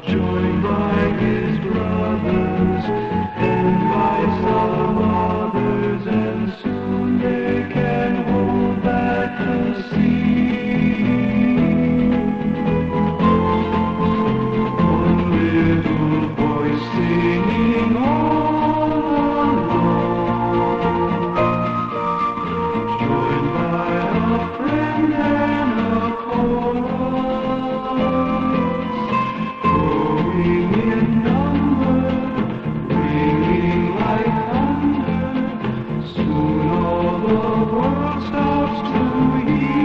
joined by his brothers and by some others, and soon they can hold back the sea. One little voice singing all alone, joined by a friend and a chorus, growing in number, ringing like thunder. Soon all the world stops to hear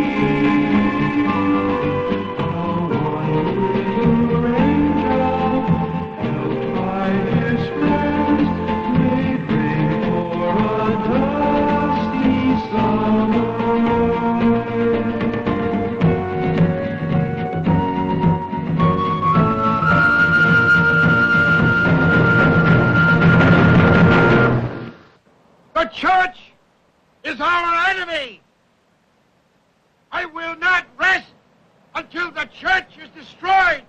how one little raindrop, helped by his friends, made rain for a dusty summer. The church is our enemy. I will not rest until the church is destroyed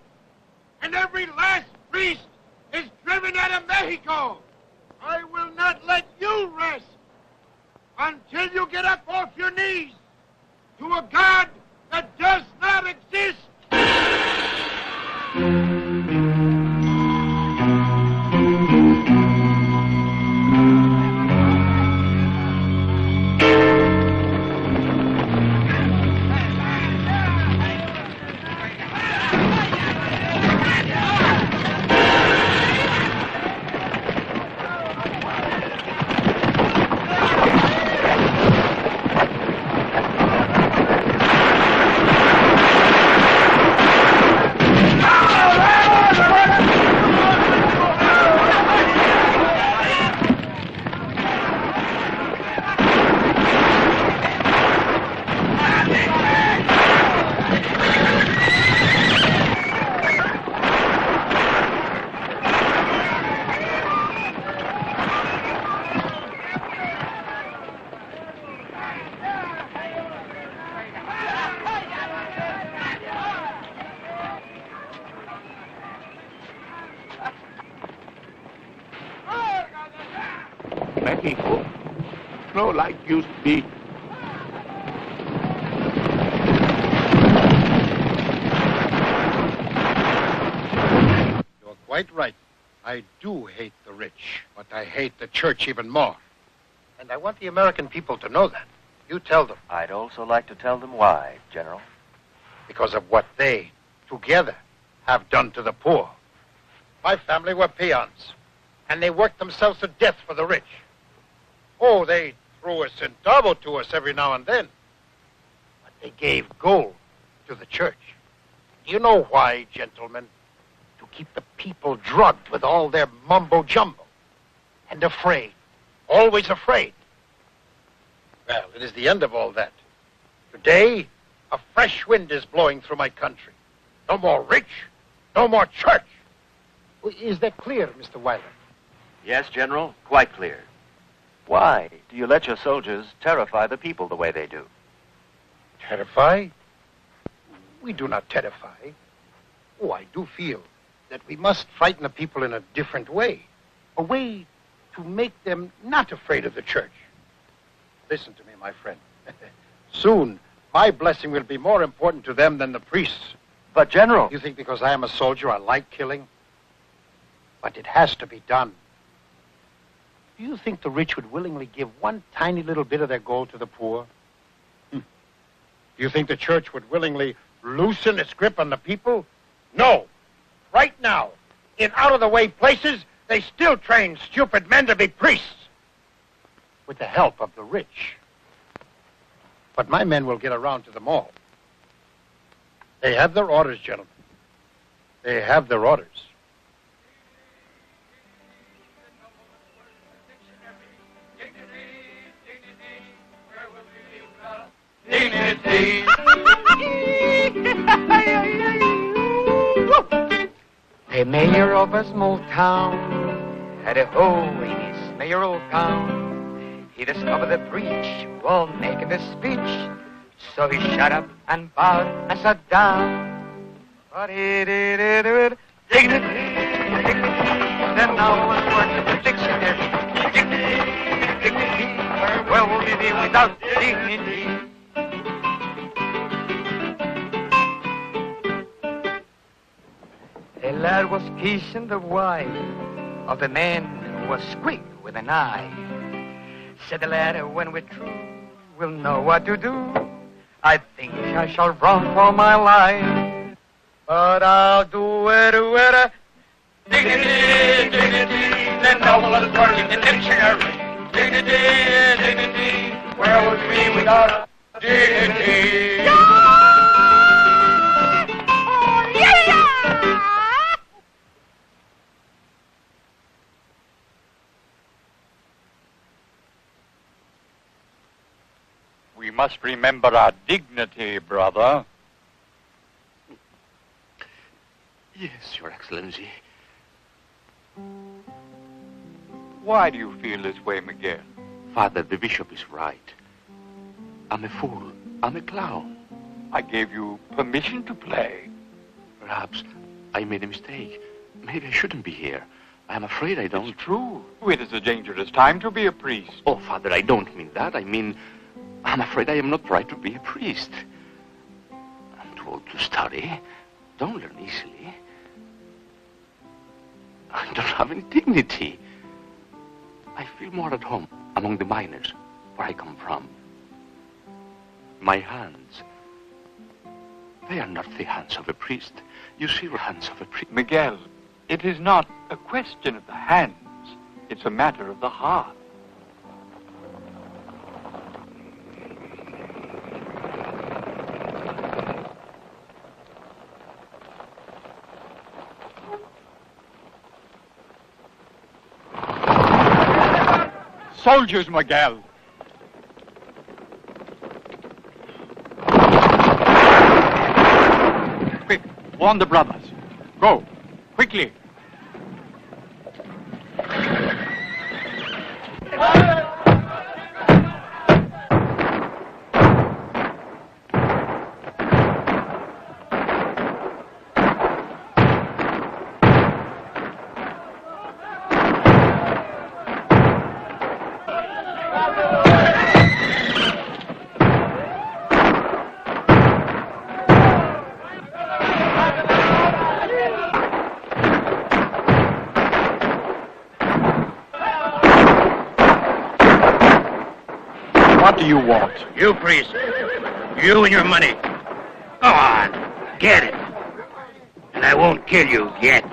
and every last priest is driven out of Mexico. I will not let you rest until you get up off your knees to a God that does not exist. Mexico, no like used to be. You're quite right. I do hate the rich, but I hate the church even more. And I want the American people to know that. You tell them. I'd also like to tell them why, General. Because of what they, together, have done to the poor. My family were peons, and they worked themselves to death for the rich. Oh, they threw a centavo to us every now and then. But they gave gold to the church. Do you know why, gentlemen? To keep the people drugged with all their mumbo-jumbo. And afraid. Always afraid. Well, it is the end of all that. Today, a fresh wind is blowing through my country. No more rich, no more church. Is that clear, Mr. Wilder? Yes, General, quite clear. Why do you let your soldiers terrify the people the way they do? Terrify? We do not terrify. Oh, I do feel that we must frighten the people in a different way. A way to make them not afraid of the church. Listen to me, my friend. Soon, my blessing will be more important to them than the priests. But, General... You think because I am a soldier I like killing? But it has to be done. Do you think the rich would willingly give one tiny little bit of their gold to the poor? Do you think the church would willingly loosen its grip on the people? No. Right now, in out-of-the-way places, they still train stupid men to be priests. With the help of the rich. But my men will get around to them all. They have their orders, gentlemen. They have their orders. Dignity. The mayor of a small town had a hole in his mayoral gown. He discovered the breach while making the speech, so he shut up and bowed and sat down. But he did dignity. Dignity, dignity, then now let's work in the dictionary. Dignity, dignity, where will we be without dignity? A lad was kissing the wife of a man who was quick with an eye. Said the lad, when we're through, we'll know what to do. I think I shall run for my life, but I'll do it. Dignity, dignity, then now let's work in the dictionary. Dignity, dignity, where would we be without dignity? We must remember our dignity, brother. Yes, Your Excellency. Why do you feel this way, Miguel? Father, the bishop is right. I'm a fool. I'm a clown. I gave you permission to play. Perhaps I made a mistake. Maybe I shouldn't be here. I'm afraid I don't... It's true. It is a dangerous time to be a priest. Oh, Father, I don't mean that. I mean, I'm afraid I am not right to be a priest. I'm too old to study. Don't learn easily. I don't have any dignity. I feel more at home among the miners where I come from. My hands, they are not the hands of a priest. You see the hands of a priest. Miguel, it is not a question of the hands. It's a matter of the heart. Soldiers, Miguel. Quick, warn the brothers. Go, quickly. What do you want? You, priest. You and your money. Go on. Get it. And I won't kill you yet.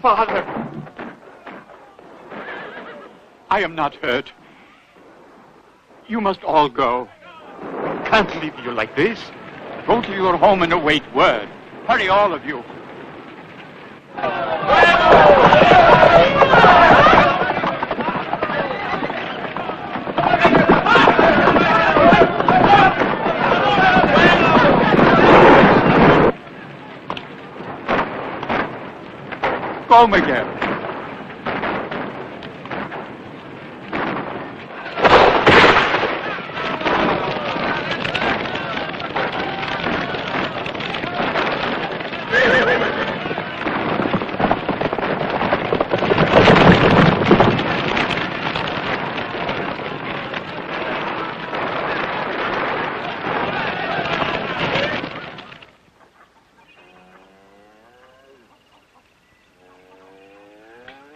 Father! I am not hurt. You must all go. Can't leave you like this. Go to your home and await word. Hurry, all of you. Go, Miguel.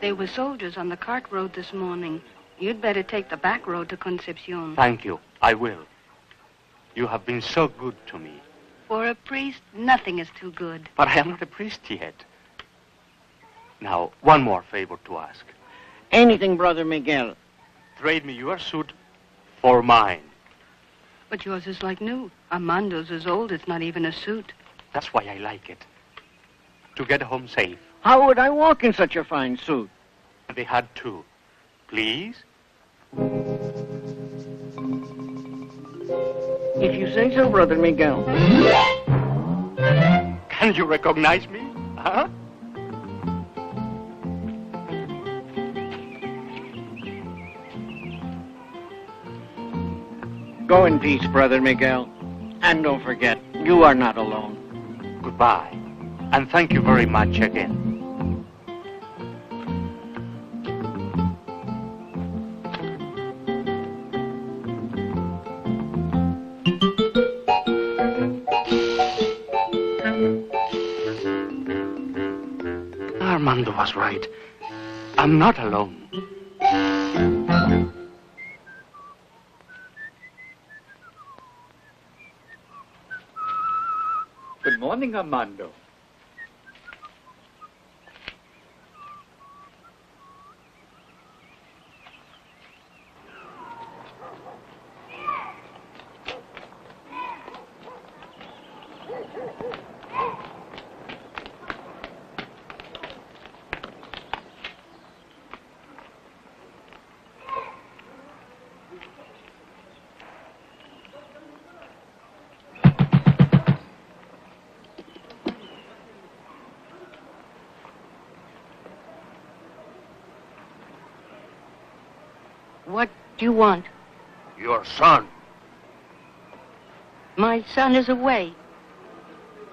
There were soldiers on the cart road this morning. You'd better take the back road to Concepcion. Thank you. I will. You have been so good to me. For a priest, nothing is too good. But I am not a priest yet. Now, one more favor to ask. Anything, Brother Miguel. Trade me your suit for mine. But yours is like new. Armando's is old. It's not even a suit. That's why I like it. to get home safe. How would I walk in such a fine suit? They had to. Please? If you say so, Brother Miguel. Can you recognize me? Huh? Go in peace, Brother Miguel. And don't forget, you are not alone. Goodbye. And thank you very much again. Armando was right. I'm not alone. Good morning, Armando. What do you want? Your son. My son is away.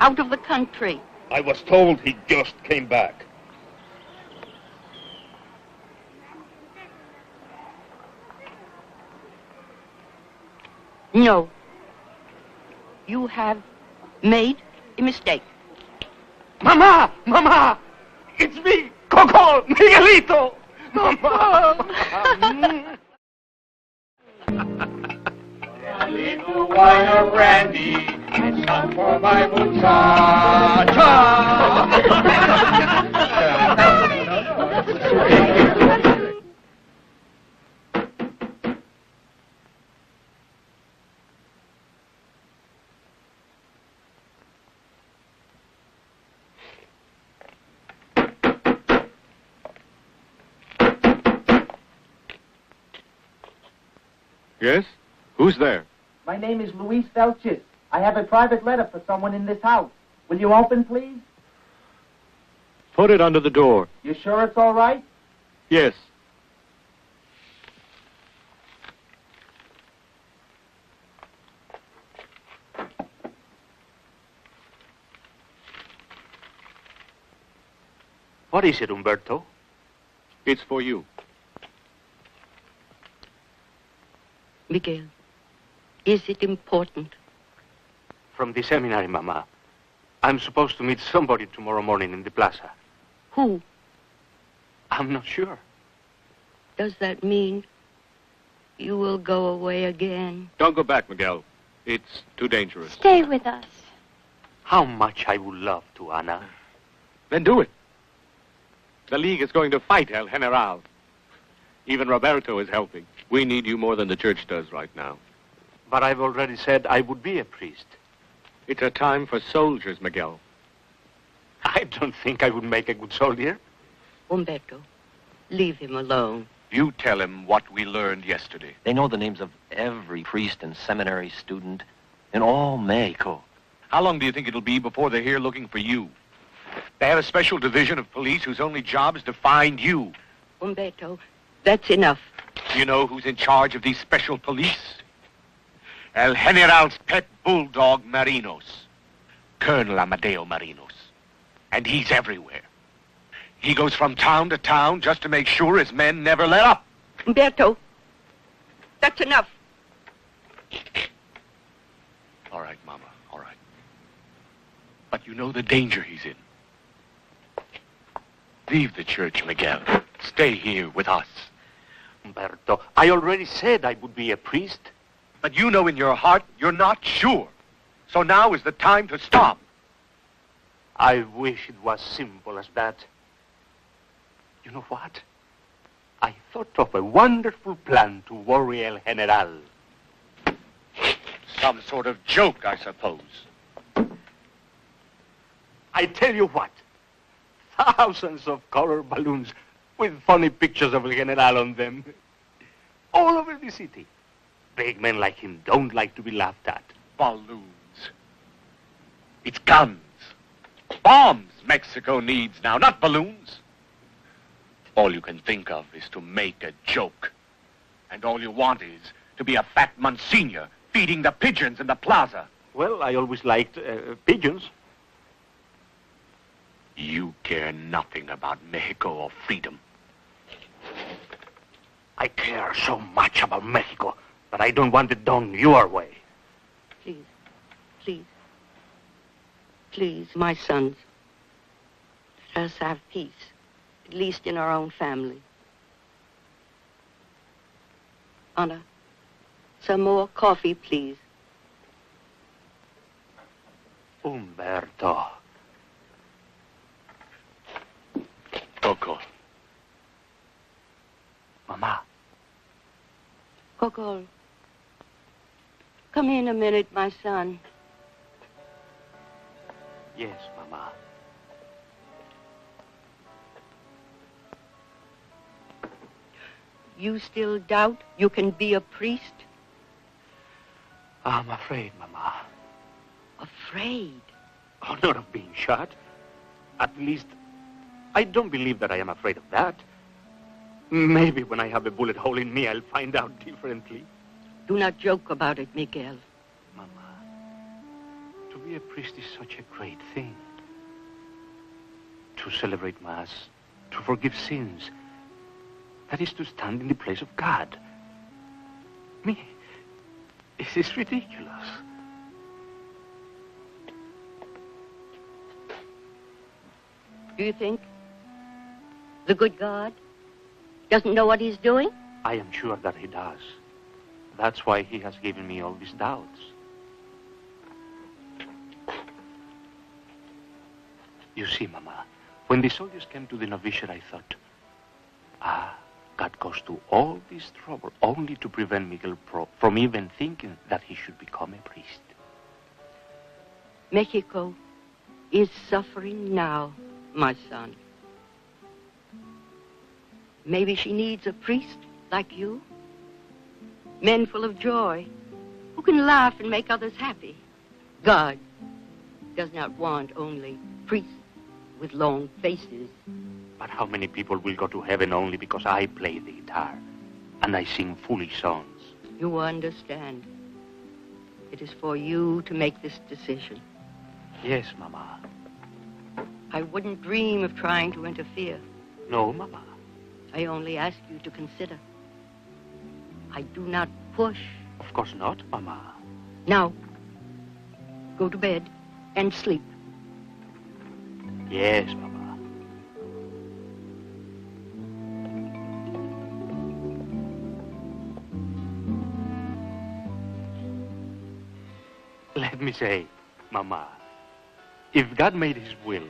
Out of the country. I was told he just came back. No. You have made a mistake. Mama! Mama! It's me, Coco, Miguelito! Mama! A little wine of brandy and some for my muchacha. Yes? Who's there? My name is Luis Felches. I have a private letter for someone in this house. Will you open, please? Put it under the door. You sure it's all right? Yes. What is it, Humberto? It's for you. Miguel, is it important? From the seminary, Mama. I'm supposed to meet somebody tomorrow morning in the plaza. Who? I'm not sure. Does that mean you will go away again? Don't go back, Miguel. It's too dangerous. Stay with us. How much I would love to, Ana. Then do it. The League is going to fight El General. Even Roberto is helping. We need you more than the church does right now. But I've already said I would be a priest. It's a time for soldiers, Miguel. I don't think I would make a good soldier. Humberto, leave him alone. You tell him what we learned yesterday. They know the names of every priest and seminary student in all Mexico. How long do you think it'll be before they're here looking for you? They have a special division of police whose only job is to find you. Humberto, that's enough. You know who's in charge of these special police? El General's pet bulldog, Marinos. Colonel Amadeo Marinos. And he's everywhere. He goes from town to town just to make sure his men never let up. Humberto, that's enough. All right, Mama, all right. But you know the danger he's in. Leave the church, Miguel. Stay here with us. Humberto, I already said I would be a priest. But you know in your heart you're not sure. So now is the time to stop. I wish it was simple as that. You know what? I thought of a wonderful plan to worry El General. Some sort of joke, I suppose. I tell you what. thousands of color balloons with funny pictures of El General on them. All over the city. Big men like him don't like to be laughed at. Balloons. It's guns. Bombs Mexico needs now, not balloons. All you can think of is to make a joke. And all you want is to be a fat Monsignor feeding the pigeons in the plaza. Well, I always liked pigeons. You care nothing about Mexico or freedom. I care so much about Mexico that I don't want it done your way. Please, please, please, my sons, let us have peace, at least in our own family. Anna, some more coffee, please. Humberto. Coco. Mama. Coco, come in a minute, my son. Yes, Mama. You still doubt you can be a priest? I'm afraid, Mama. Afraid? Oh, not of being shot. At least, I don't believe that I am afraid of that. Maybe when I have a bullet hole in me, I'll find out differently. Do not joke about it, Miguel. Mama, to be a priest is such a great thing. To celebrate Mass, to forgive sins. That is to stand in the place of God. Me, this is ridiculous. Do you think the good God doesn't know what he's doing? I am sure that he does. That's why he has given me all these doubts. You see, Mama, when the soldiers came to the novitiate, I thought, God goes to all this trouble only to prevent Miguel Pro from even thinking that he should become a priest. Mexico is suffering now, my son. Maybe she needs a priest like you. Men full of joy, who can laugh and make others happy. God does not want only priests with long faces. But how many people will go to heaven only because I play the guitar and I sing foolish songs? You understand. It is for you to make this decision. Yes, Mama. I wouldn't dream of trying to interfere. No, Mama. I only ask you to consider. I do not push. Of course not, Mama. Now, go to bed and sleep. Yes, Mama. Let me say, Mama, if God made his will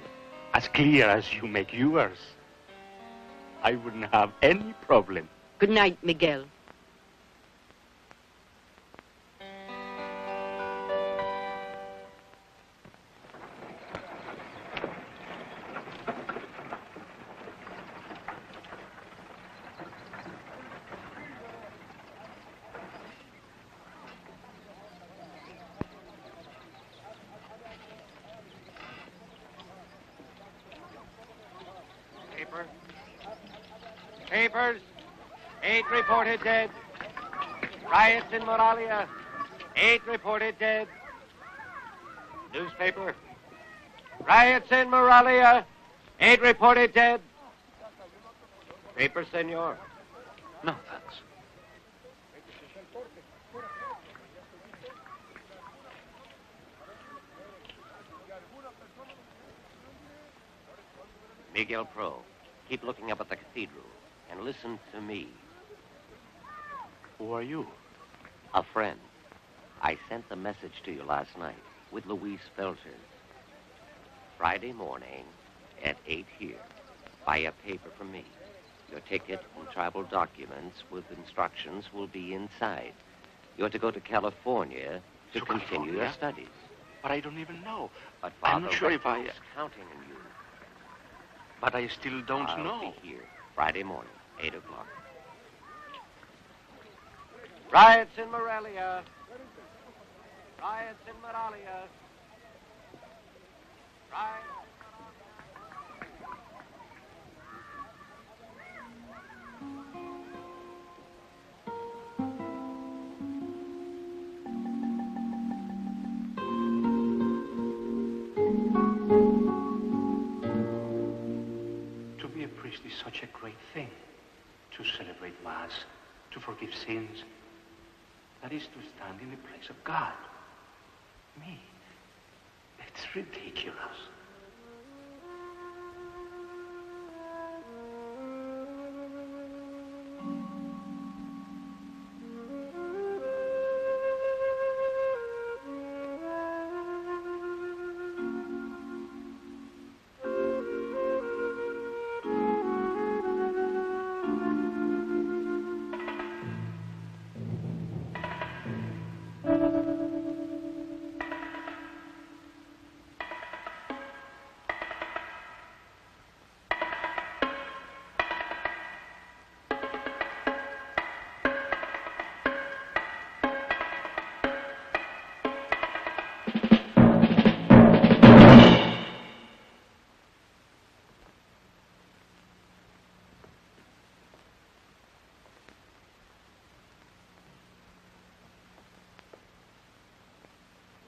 as clear as you make yours, I wouldn't have any problem. Good night, Miguel. Papers. 8 reported dead. Riots in Moralia. 8 reported dead. Newspaper. Riots in Moralia. 8 reported dead. Paper, senor. No, thanks. Miguel Pro, keep looking up at the cathedral and listen to me. Who are you? A friend. I sent the message to you last night with Luis Felchers. Friday morning at 8 here. Buy a paper from me. Your ticket and tribal documents with instructions will be inside. You're to go to California to continue your studies. But I don't even know. But I'm Father not sure if I... is counting on you. But I still don't know. I'll be here Friday morning, 8 o'clock. Riots in Morelia. Riots in Morelia. Riots. To be a priest is such a great thing. To celebrate Mass, to forgive sins. That is to stand in the place of God. Me. It's ridiculous.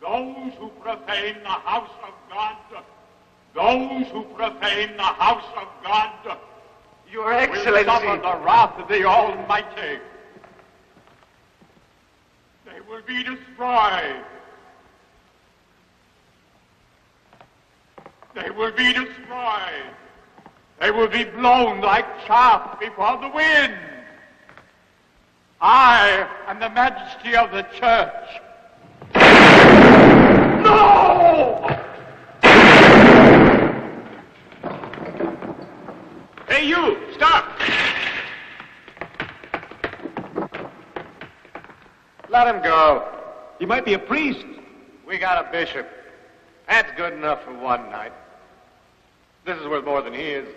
Those who profane the house of God, those who profane the house of God, Your Excellency, will suffer the wrath of the Almighty. They will be destroyed. They will be destroyed. They will be blown like chaff before the wind. I am the majesty of the church. No! Hey, you! Stop! let him go. He might be a priest. We got a bishop. That's good enough for one night. This is worth more than he is.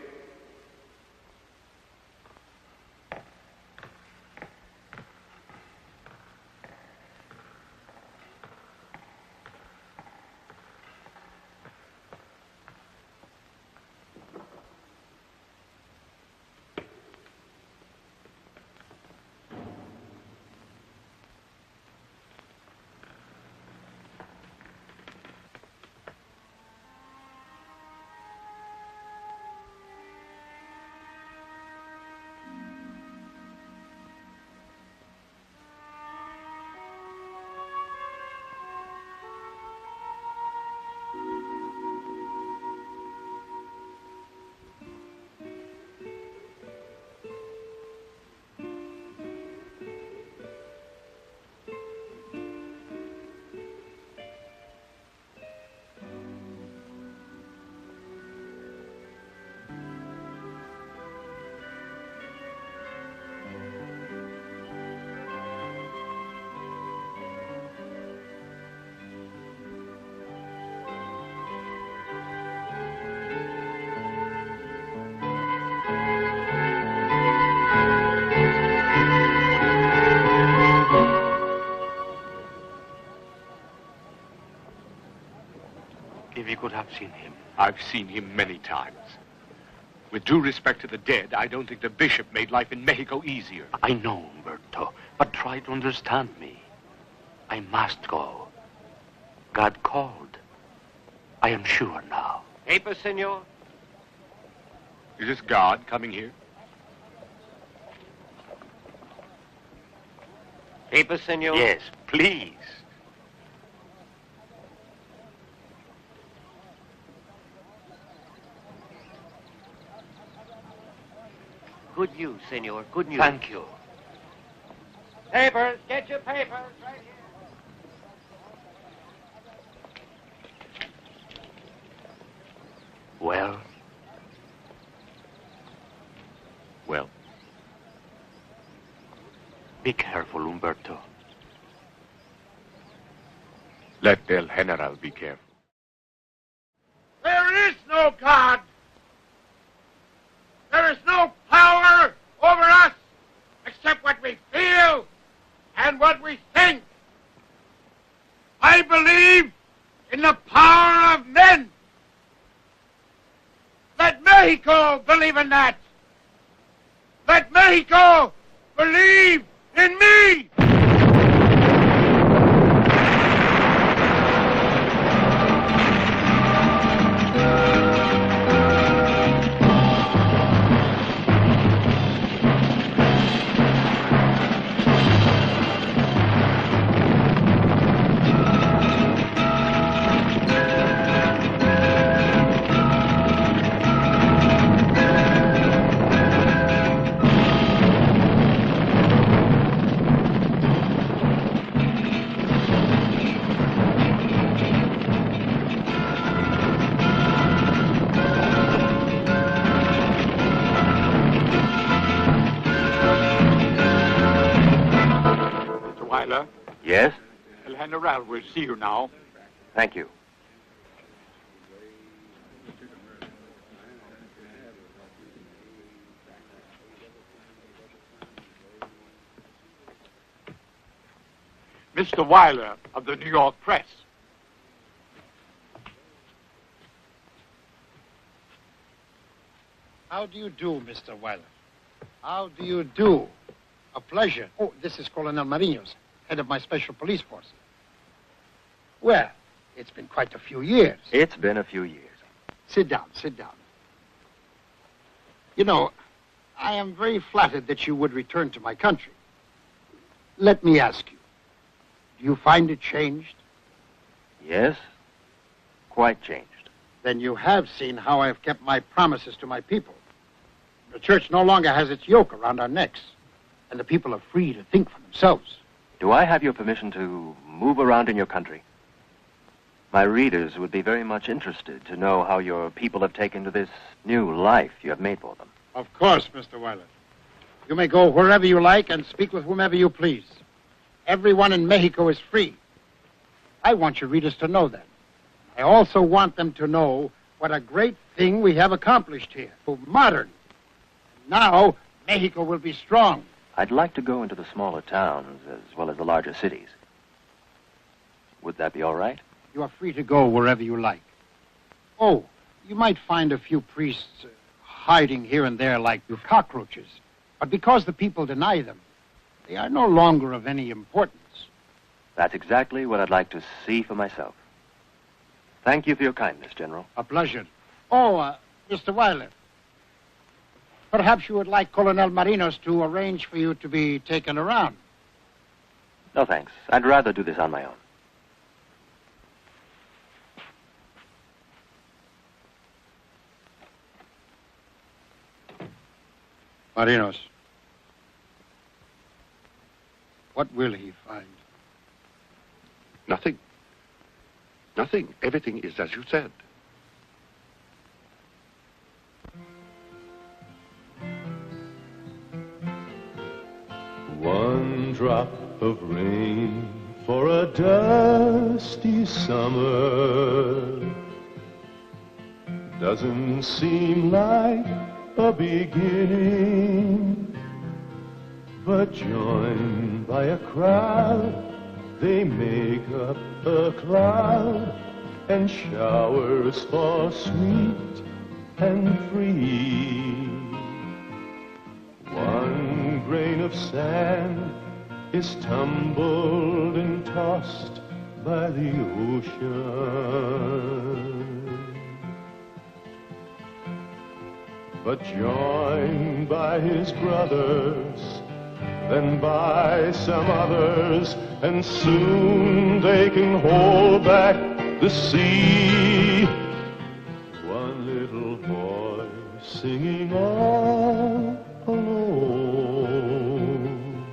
If you could have seen him. I've seen him many times. With due respect to the dead, I don't think the bishop made life in Mexico easier. I know, Humberto, but try to understand me. I must go. God called. I am sure now. Paper, senor? Is this God coming here? Paper, senor? Yes, please. Good news, senor. Good news. Thank you. Papers. Get your papers right here. Well? Well? Be careful, Humberto. Let El General be careful. There is no God. Mexico believe in that. Let Mexico believe in me. Yes? El General will see you now. Thank you. Mr. Weiler of the New York Press. How do you do, Mr. Weiler? How do you do? A pleasure. Oh, this is Colonel Marinos, head of my special police force. Well, it's been quite a few years. It's been a few years. Sit down, sit down. You know, I am very flattered that you would return to my country. Let me ask you, do you find it changed? Yes, quite changed. Then you have seen how I have kept my promises to my people. The church no longer has its yoke around our necks, and the people are free to think for themselves. Do I have your permission to move around in your country? My readers would be very much interested to know how your people have taken to this new life you have made for them. Of course, Mr. Weiler. You may go wherever you like and speak with whomever you please. Everyone in Mexico is free. I want your readers to know that. I also want them to know what a great thing we have accomplished here. Modern. Now, Mexico will be strong. I'd like to go into the smaller towns as well as the larger cities. Would that be all right? You are free to go wherever you like. Oh, you might find a few priests hiding here and there like cockroaches. But because the people deny them, they are no longer of any importance. That's exactly what I'd like to see for myself. Thank you for your kindness, General. A pleasure. Oh, Mr. Weiler, perhaps you would like Colonel Marinos to arrange for you to be taken around. No, thanks. I'd rather do this on my own. Marinos, what will he find? Nothing. Nothing. Everything is as you said. One drop of rain for a dusty summer doesn't seem like a beginning, but joined by a crowd, they make up a cloud, and showers fall sweet and free. One grain of sand is tumbled and tossed by the ocean, but joined by his brothers, then by some others, and soon they can hold back the sea. One little voice singing all alone,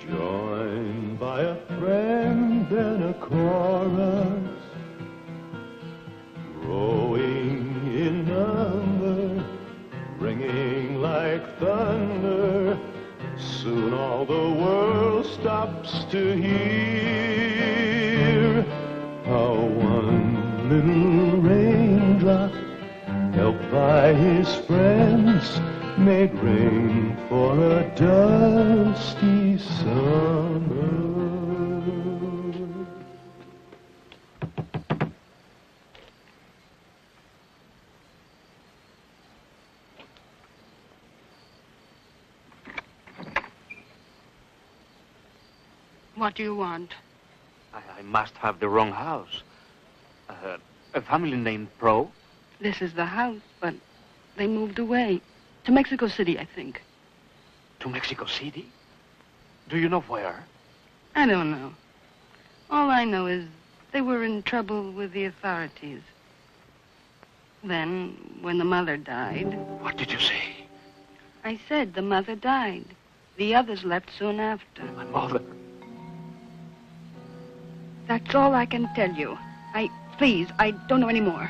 joined by a friend and a chorus, growing in number, ringing like thunder. Soon all the world stops to hear how one little raindrop, helped by his friends, made rain for a dusty summer. What do you want? I must have the wrong house. A family named Pro? This is the house, but they moved away. To Mexico City, I think. To Mexico City? Do you know where? I don't know. All I know is they were in trouble with the authorities. Then, when the mother died... What did you say? I said the mother died. The others left soon after. My mother? That's all I can tell you. Please, I don't know any more.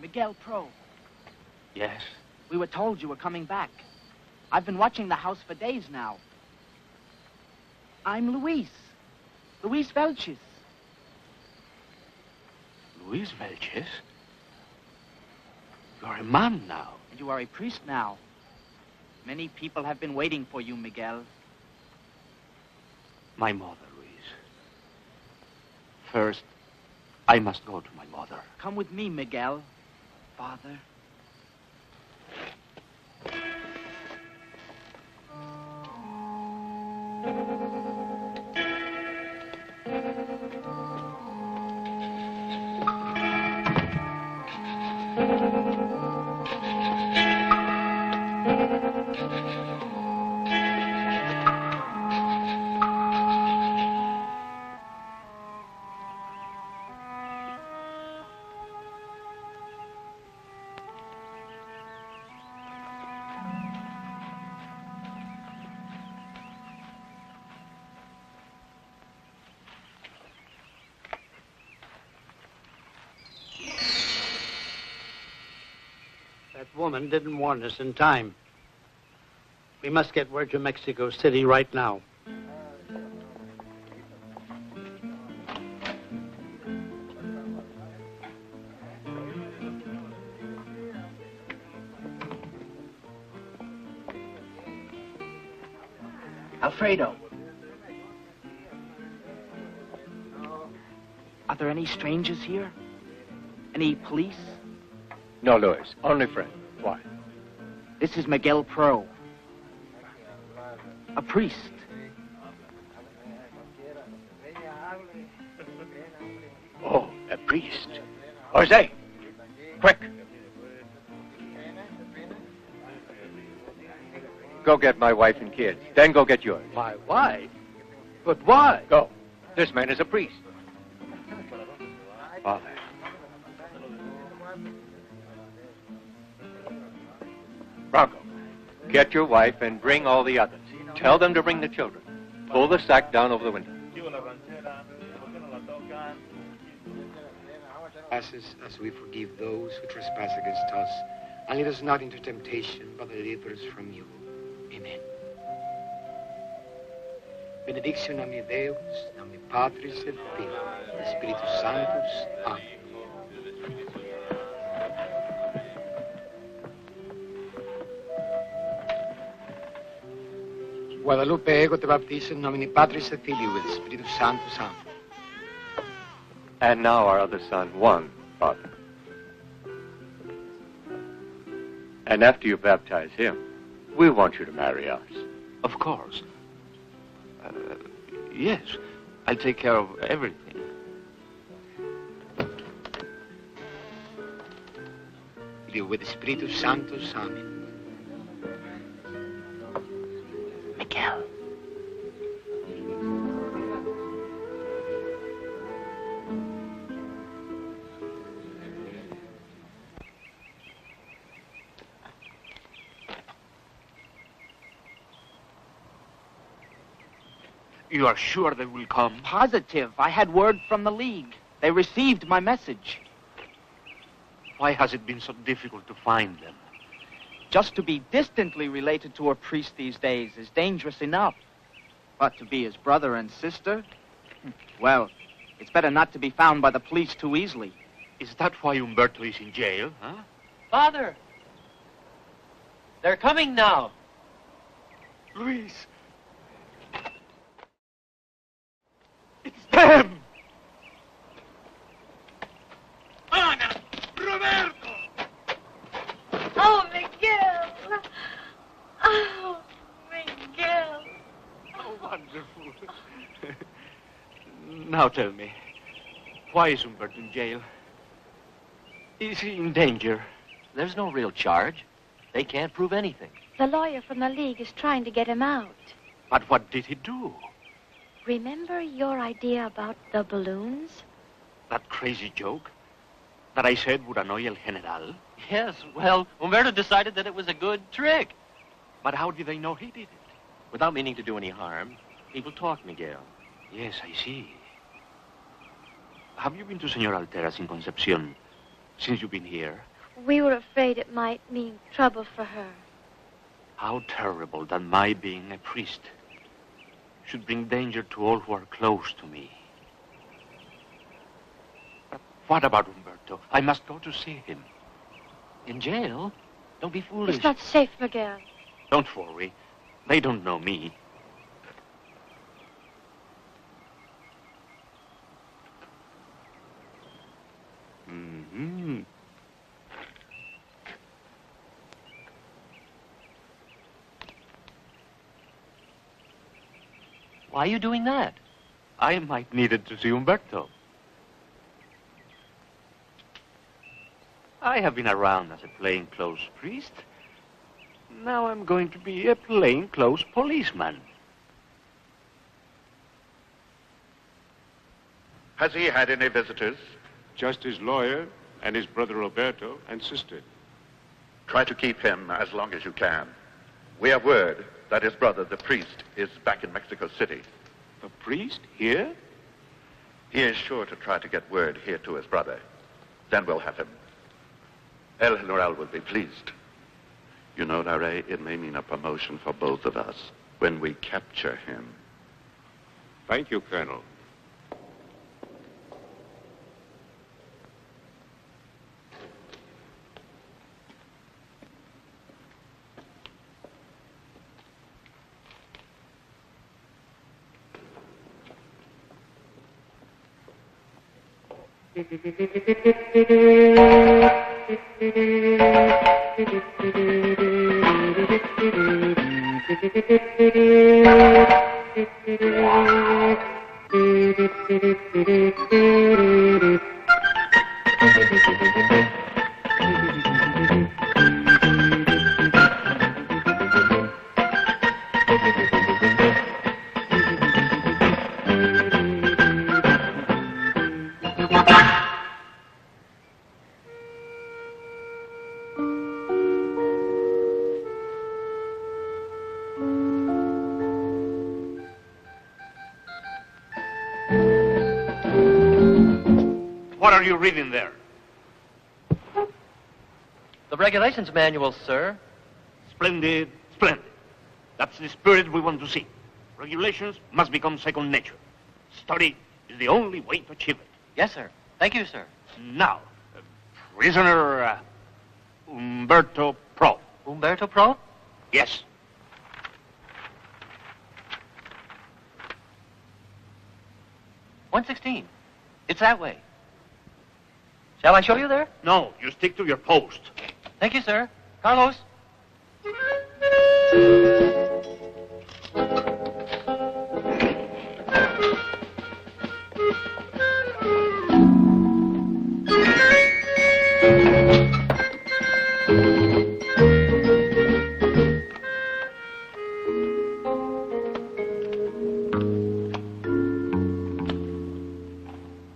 Miguel Pro. Yes? We were told you were coming back. I've been watching the house for days now. I'm Luis. Luis Velches. Luis Velches? You're a man now. And you are a priest now. Many people have been waiting for you, Miguel. My mother, Luis. First, I must go to my mother. Come with me, Miguel. Father. That woman didn't warn us in time. We must get word to Mexico City right now. Alfredo. Are there any strangers here? Any police? No, Luis. Only friend. Why? This is Miguel Pro. A priest. Oh, a priest. Jose, quick. Go get my wife and kids. Then go get yours. My wife? But why? Go. This man is a priest. Father. Bronco, get your wife and bring all the others. Tell them to bring the children. Pull the sack down over the window. Us as we forgive those who trespass against us, and lead us not into temptation, but deliver us from evil. Amen. Benedictio nomine Deus, nomine Patris et Filii, et Spiritus Sanctus. Amen. Guadalupe ego te baptizo in nomine Patris et Filii, et Spiritus Sanctus. Amen. And now our other son, Juan, Father. And after you baptize him, we want you to marry us. Of course. Yes, I'll take care of everything. Filio with Spiritus Sanctus. Amen. Miguel. You are sure they will come? Positive. I had word from the League. They received my message. Why has it been so difficult to find them? Just to be distantly related to a priest these days is dangerous enough. But to be his brother and sister? Well, It's better not to be found by the police too easily. Is that why Humberto is in jail, huh? Father! They're coming now. Luis! It's them! Ana! Roberto! Oh, Miguel! Oh, Miguel! How wonderful. Now tell me, why is Humberto in jail? Is he in danger? There's no real charge. They can't prove anything. The lawyer from the League is trying to get him out. But what did he do? Remember your idea about the balloons? That crazy joke that I said would annoy El General? Yes, well, Humberto decided that it was a good trick. But how did they know he did it? Without meaning to do any harm, people talk, Miguel. Yes, I see. Have you been to Senor Altera's in Concepcion since you've been here? We were afraid it might mean trouble for her. How terrible that my being a priest should bring danger to all who are close to me. But what about Humberto? I must go to see him. In jail? Don't be foolish. It's not safe, Miguel. Don't worry. They don't know me. Mm-hmm. Why are you doing that? I might need it to see Humberto. I have been around as a plainclothes priest. Now I'm going to be a plainclothes policeman. Has he had any visitors? Just his lawyer and his brother Roberto and sister. Try to keep him as long as you can. We have word that his brother, the priest, is back in Mexico City. The priest? Here? He is sure to try to get word here to his brother. Then we'll have him. El General will be pleased. You know, Larry, it may mean a promotion for both of us when we capture him. Thank you, Colonel. What are you reading there? The regulations manual, sir. Splendid, splendid. That's the spirit we want to see. Regulations must become second nature. Study is the only way to achieve it. Yes, sir. Thank you, sir. Now, prisoner Humberto Pro. Humberto Pro? Yes. $116. It's that way. Shall I show you there? No, you stick to your post. Thank you, sir. Carlos?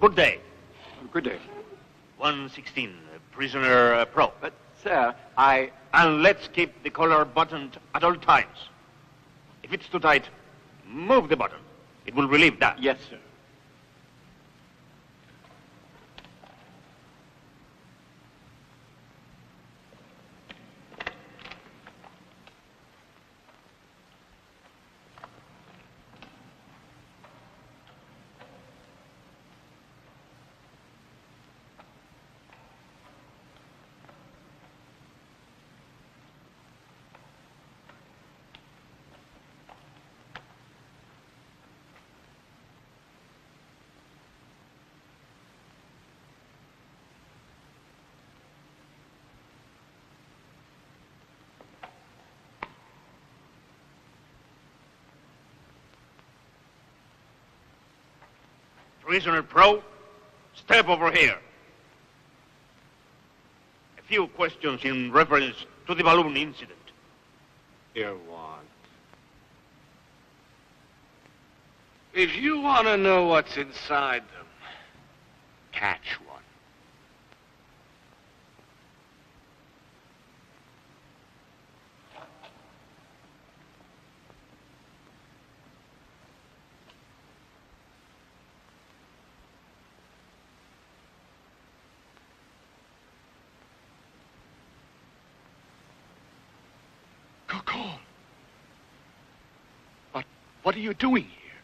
Good day. Good day. 116, prisoner Pro. But, sir, And let's keep the collar buttoned at all times. If it's too tight, move the button. It will relieve that. Yes, sir. Prisoner Pro, step over here. A few questions in reference to the balloon incident. Here, one. If you want to know what's inside them, catch one. But what are you doing here?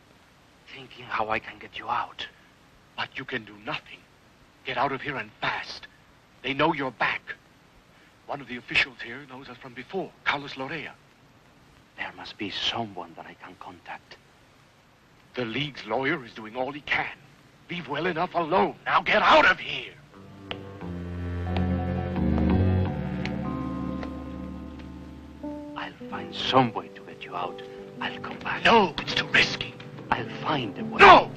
Thinking how I can get you out. But you can do nothing. Get out of here and fast. They know you're back. One of the officials here knows us from before, Carlos Lorea. There must be someone that I can contact. The League's lawyer is doing all he can. Leave well enough alone. Now get out of here. I'll find some way to get you out. I'll come back. No, it's too risky. I'll find a way. No!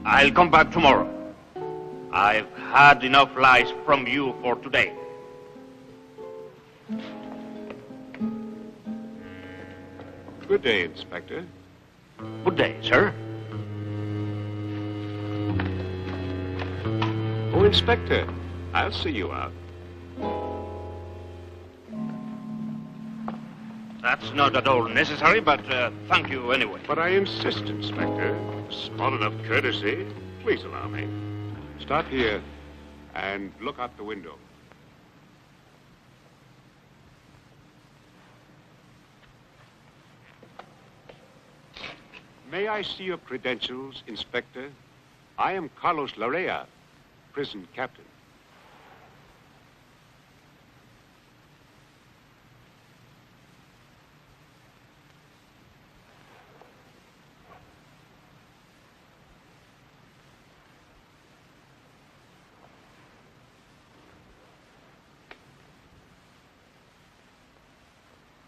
I'll come back tomorrow. I've had enough lies from you for today. Good day, Inspector. Good day, sir. Oh, Inspector, I'll see you out. That's not at all necessary, but thank you anyway. But I insist, Inspector. Small enough courtesy. Please allow me. Stop here and look out the window. May I see your credentials, Inspector? I am Carlos Lorea, prison captain.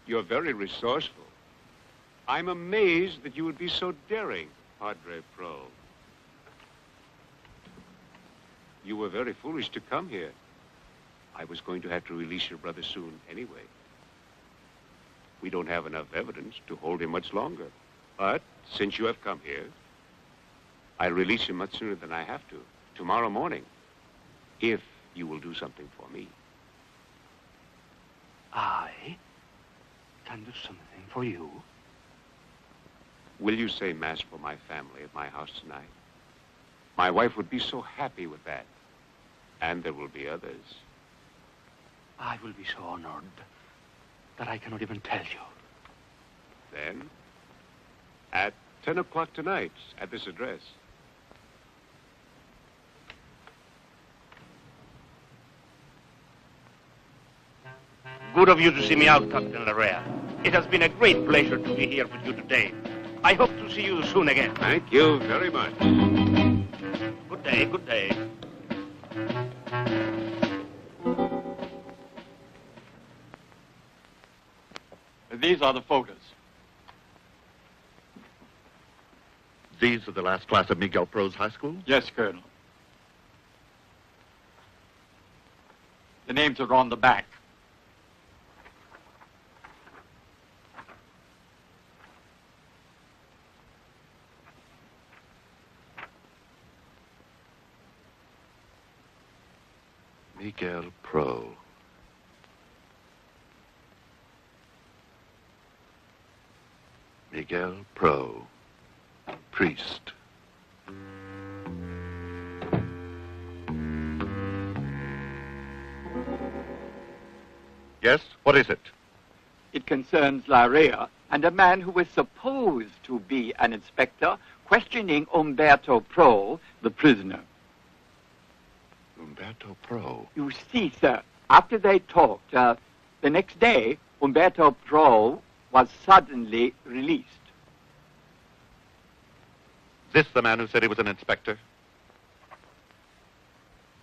You're very resourceful. I'm amazed that you would be so daring, Padre Pro. You were very foolish to come here. I was going to have to release your brother soon anyway. We don't have enough evidence to hold him much longer. But since you have come here, I'll release him much sooner than I have to, tomorrow morning, if you will do something for me. I can do something for you. Will you say Mass for my family at my house tonight? My wife would be so happy with that. And there will be others. I will be so honored that I cannot even tell you. Then, at 10 o'clock tonight, at this address. Good of you to see me out, Captain Lorea. It has been a great pleasure to be here with you today. I hope to see you soon again. Thank you very much. Good day, good day. These are the photos. These are the last class of Miguel Pro's high school? Yes, Colonel. The names are on the back. Miguel Pro. Miguel Pro, priest. Yes, what is it? It concerns Lorea and a man who is supposed to be an inspector questioning Humberto Pro, the prisoner. Humberto Pro? You see, sir, after they talked, the next day, Humberto Pro was suddenly released. This the man who said he was an inspector?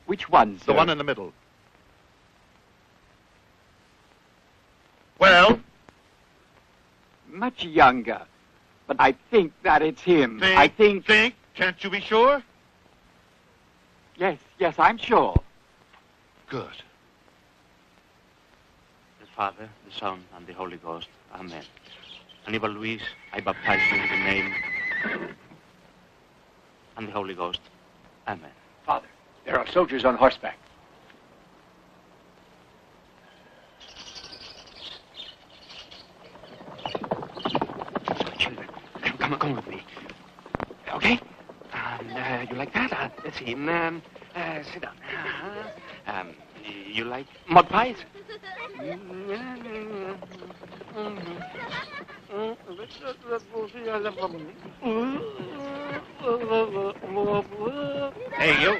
Which one, sir? The one in the middle. Well? much younger. But I think that it's him. Think? Can't you be sure? Yes, I'm sure. Good. The Father, the Son, and the Holy Ghost. Amen. Aníbal Luis, I baptize you in the name and the Holy Ghost. Amen. Father, there are soldiers on horseback. Children, come with me. Okay? And you like that? Let's see. Sit down. You like mud pies? Hey, you.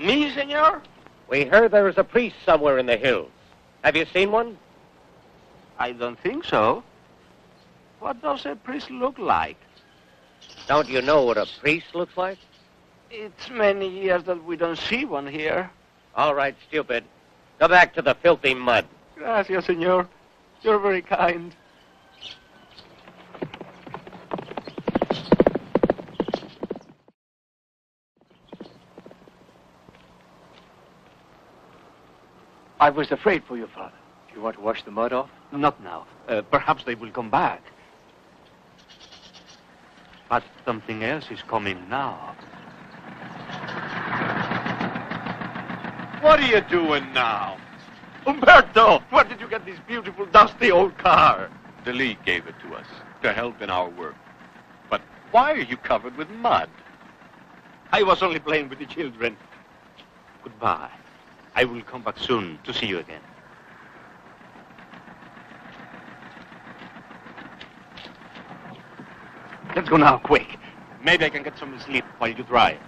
Me, senor? We heard there is a priest somewhere in the hills. Have you seen one? I don't think so. What does a priest look like? Don't you know what a priest looks like? It's many years that we don't see one here. All right, stupid. Go back to the filthy mud. Gracias, senor. You're very kind. I was afraid for you, Father. Do you want to wash the mud off? Not now. Perhaps they will come back. But something else is coming now. What are you doing now? Humberto, where did you get this beautiful, dusty old car? The League gave it to us to help in our work. But why are you covered with mud? I was only playing with the children. Goodbye. I will come back soon to see you again. Let's go now, quick. Maybe I can get some sleep while you drive.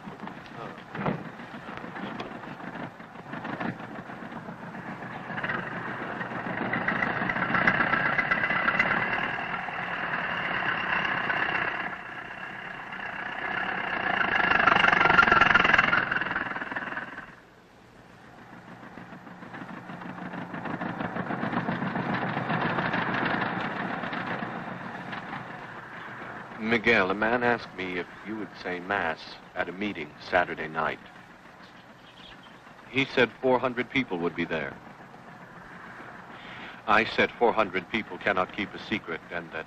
Miguel, a man asked me if you would say Mass at a meeting Saturday night. He said 400 people would be there. I said 400 people cannot keep a secret and that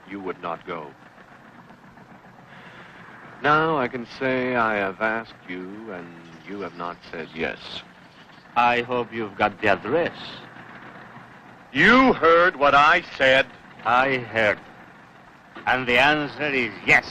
you would not go. Now I can say I have asked you and you have not said yes. I hope you've got the address. You heard what I said. I heard. And the answer is yes.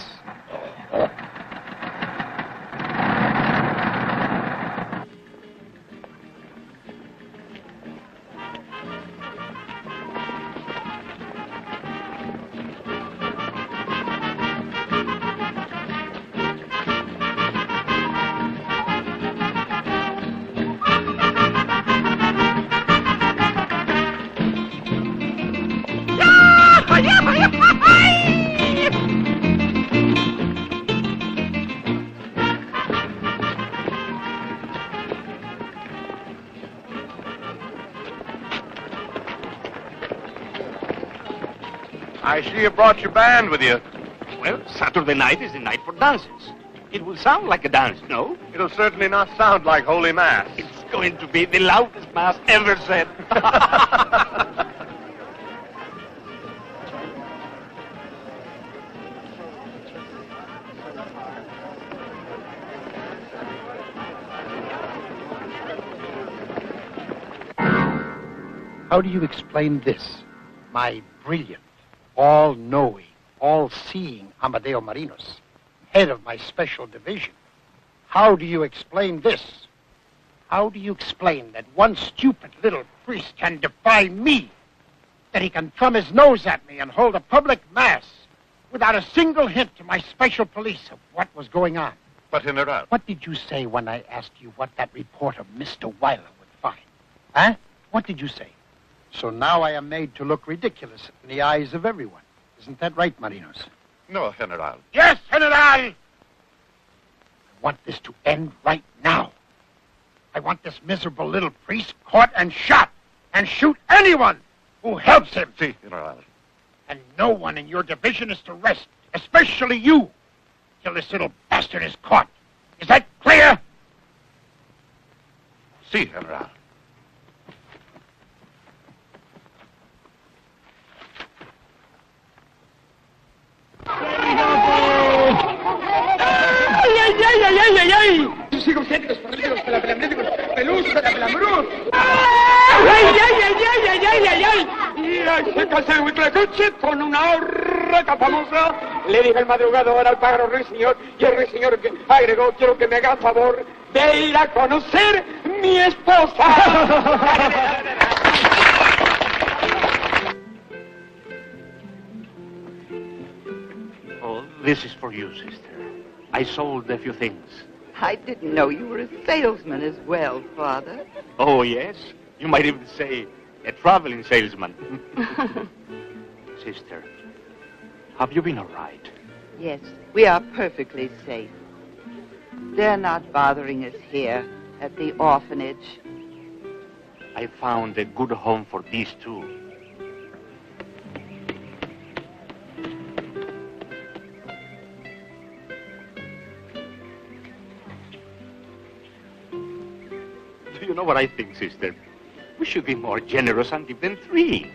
I see you brought your band with you. Well, Saturday night is the night for dances. It will sound like a dance, no? It'll certainly not sound like Holy Mass. It's going to be the loudest Mass ever said. How do you explain this? My brilliant, all-knowing, all-seeing Amadeo Marinos, head of my special division. How do you explain this? How do you explain that one stupid little priest can defy me? That he can thumb his nose at me and hold a public mass without a single hint to my special police of what was going on? But General. What did you say when I asked you what that report of Mr. Weiler would find? Huh? What did you say? So now I am made to look ridiculous in the eyes of everyone. Isn't that right, Marinos? No, General. Yes, General! I want this to end right now. I want this miserable little priest caught and shot and shoot anyone who helps him. Si, General. And no one in your division is to rest, especially you, till this little bastard is caught. Is that clear? Si, General. ¡Ay! Psicocéntricos, paralíticos, pelaplamnéticos, pelusos, pelaplambrus. ¡Ay! Y se casó en Huitlacoche con una horraca famosa. Le dije al madrugador al pájaro ruiseñor, y el ruiseñor agregó, quiero que me haga favor de ir a conocer mi esposa. Oh, this is for you, sister. I sold a few things. I didn't know you were a salesman as well, Father. Oh, yes. You might even say a traveling salesman. Sister, have you been all right? Yes, we are perfectly safe. They're not bothering us here at the orphanage. I found a good home for these two. Do you know what I think, sister? We should be more generous and give them 3.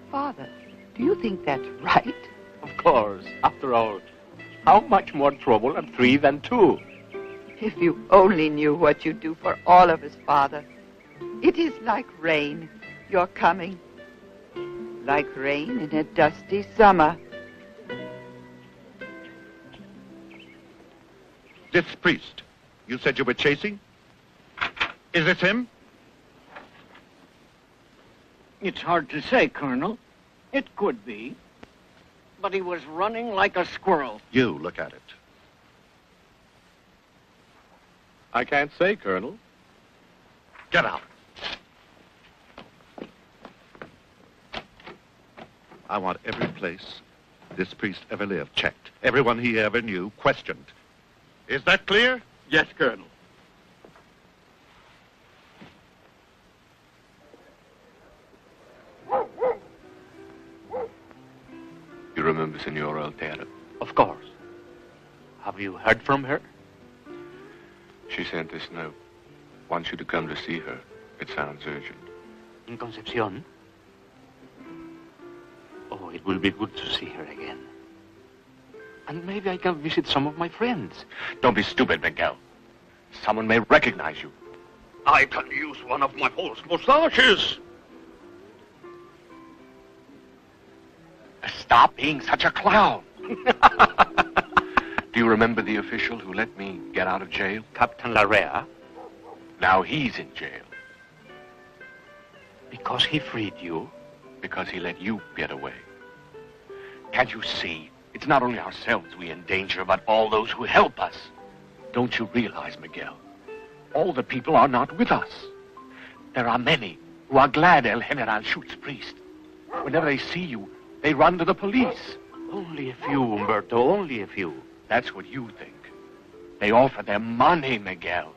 Father, do you think that's right? Of course. After all, how much more trouble are 3 than 2? If you only knew what you do for all of us, Father. It is like rain, your coming. Like rain in a dusty summer. This priest, you said you were chasing? Is this him? It's hard to say, Colonel. It could be. But he was running like a squirrel. You look at it. I can't say, Colonel. Get out. I want every place this priest ever lived checked. Everyone he ever knew questioned. Is that clear? Yes, Colonel. You remember Senora Altera? Of course. Have you heard from her? She sent this note. Wants you to come to see her. It sounds urgent. In Concepcion? Oh, it will be good to see her again. And maybe I can visit some of my friends. Don't be stupid, Miguel. Someone may recognize you. I can use one of my false mustaches. Stop being such a clown. Do you remember the official who let me get out of jail? Captain Larrea? Now he's in jail. Because he freed you? Because he let you get away. Can't you see? It's not only ourselves we endanger, but all those who help us. Don't you realize, Miguel? All the people are not with us. There are many who are glad El General shoots priest. Whenever they see you, they run to the police. Only a few, Humberto, only a few. That's what you think. They offer their money, Miguel.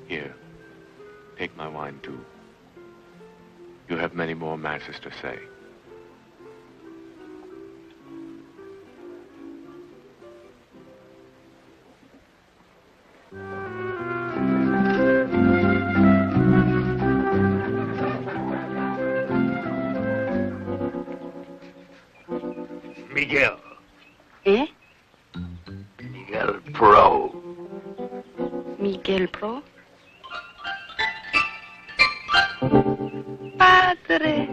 Here, take my wine too. You have many more masses to say. Miguel. Eh? Miguel Pro. Miguel Pro? Padre.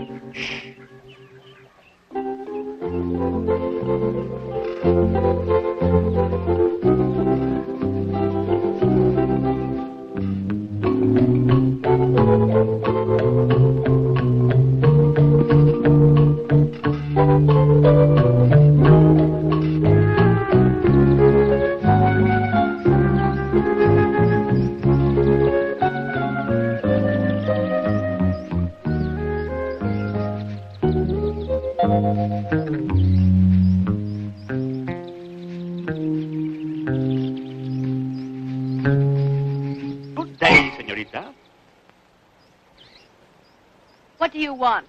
What do you want?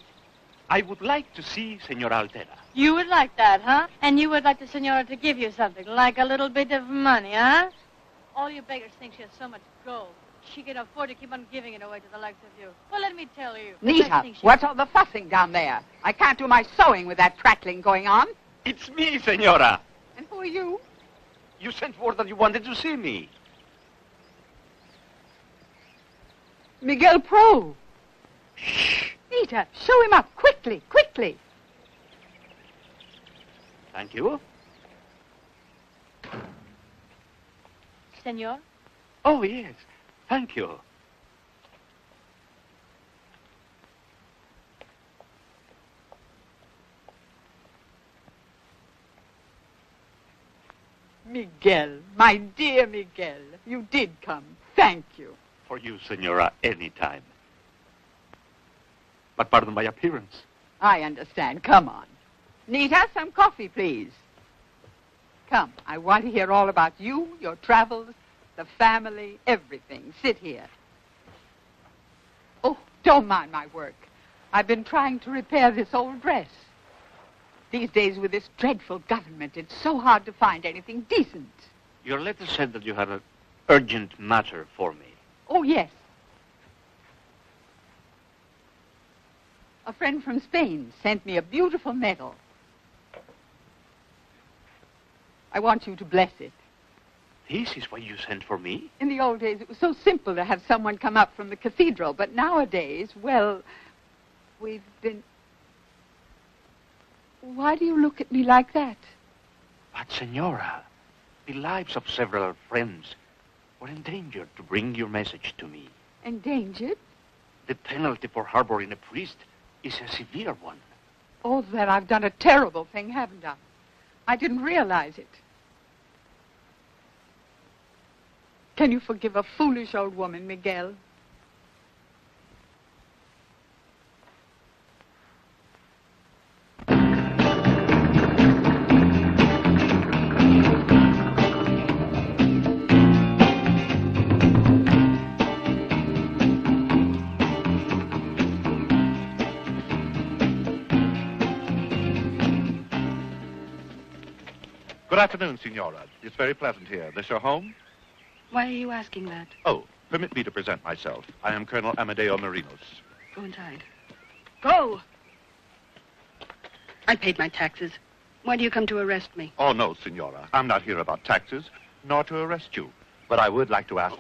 I would like to see Senora Altera. You would like that, huh? And you would like the senora to give you something, like a little bit of money, huh? All you beggars think she has so much gold. She can afford to keep on giving it away to the likes of you. Well, let me tell you. Nita, what's all the fussing down there? I can't do my sewing with that crackling going on. It's me, Senora. And who are you? You sent word that you wanted to see me. Miguel Pro. Shh. Nita, show him up, quickly, quickly. Thank you. Senor? Oh, yes. Thank you. Miguel, my dear Miguel, you did come. Thank you. For you, Senora, any time. But pardon my appearance. I understand. Come on. Nita, some coffee, please. Come, I want to hear all about you, your travels, the family, everything. Sit here. Oh, don't mind my work. I've been trying to repair this old dress. These days with this dreadful government, it's so hard to find anything decent. Your letter said that you had an urgent matter for me. Oh, yes. A friend from Spain sent me a beautiful medal. I want you to bless it. This is what you sent for me? In the old days, it was so simple to have someone come up from the cathedral. But nowadays, well, we've been... Why do you look at me like that? But, Senora, the lives of several friends were endangered to bring your message to me. Endangered? The penalty for harboring a priest is a severe one. Oh, then I've done a terrible thing, haven't I? I didn't realize it. Can you forgive a foolish old woman, Miguel? Good afternoon, Signora. It's very pleasant here. This your home? Why are you asking that? Oh, permit me to present myself. I am Colonel Amadeo Marinos. Go inside. Go! I paid my taxes. Why do you come to arrest me? Oh, no, Signora. I'm not here about taxes, nor to arrest you. But I would like to ask...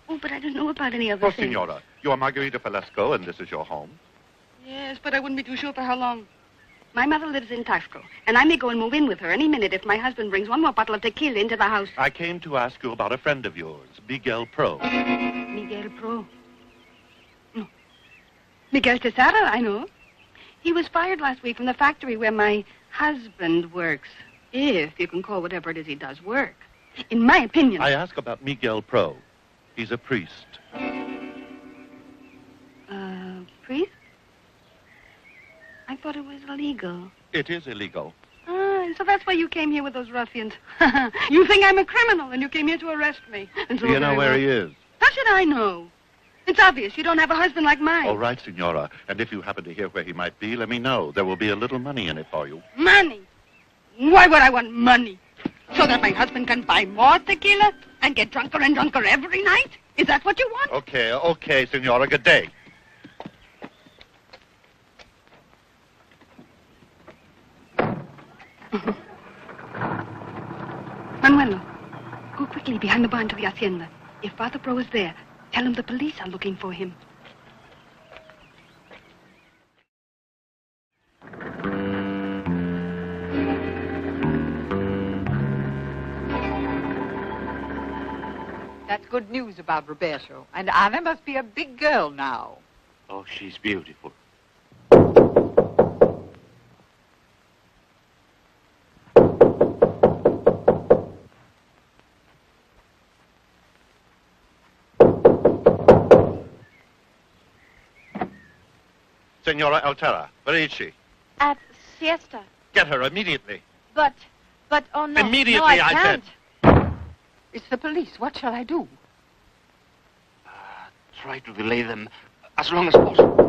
Oh, but I don't know about any other things. Signora, you are Margarita Falesco, and this is your home? Yes, but I wouldn't be too sure for how long. My mother lives in Taxco, and I may go and move in with her any minute if my husband brings one more bottle of tequila into the house. I came to ask you about a friend of yours, Miguel Pro. Miguel Pro? No. Miguel Tesara, I know. He was fired last week from the factory where my husband works. If you can call whatever it is he does work. In my opinion... I ask about Miguel Pro. He's a priest. Priest? I thought it was illegal. It is illegal. Ah, so that's why you came here with those ruffians. You think I'm a criminal, and you came here to arrest me. And so Do you know where he is? How should I know? It's obvious. You don't have a husband like mine. All right, Signora. And if you happen to hear where he might be, let me know. There will be a little money in it for you. Money? Why would I want money? So that my husband can buy more tequila and get drunker and drunker every night? Is that what you want? Okay, Signora. Good day. Manuelo, go quickly behind the barn to the hacienda. If Father Pro is there, tell him the police are looking for him. That's good news about Roberto. And Anna must be a big girl now. Oh, she's beautiful. Senora Altera, where is she? At siesta. Get her immediately. But, oh no. Immediately, no, I can't. said. It's the police. What shall I do? Try to delay them as long as possible.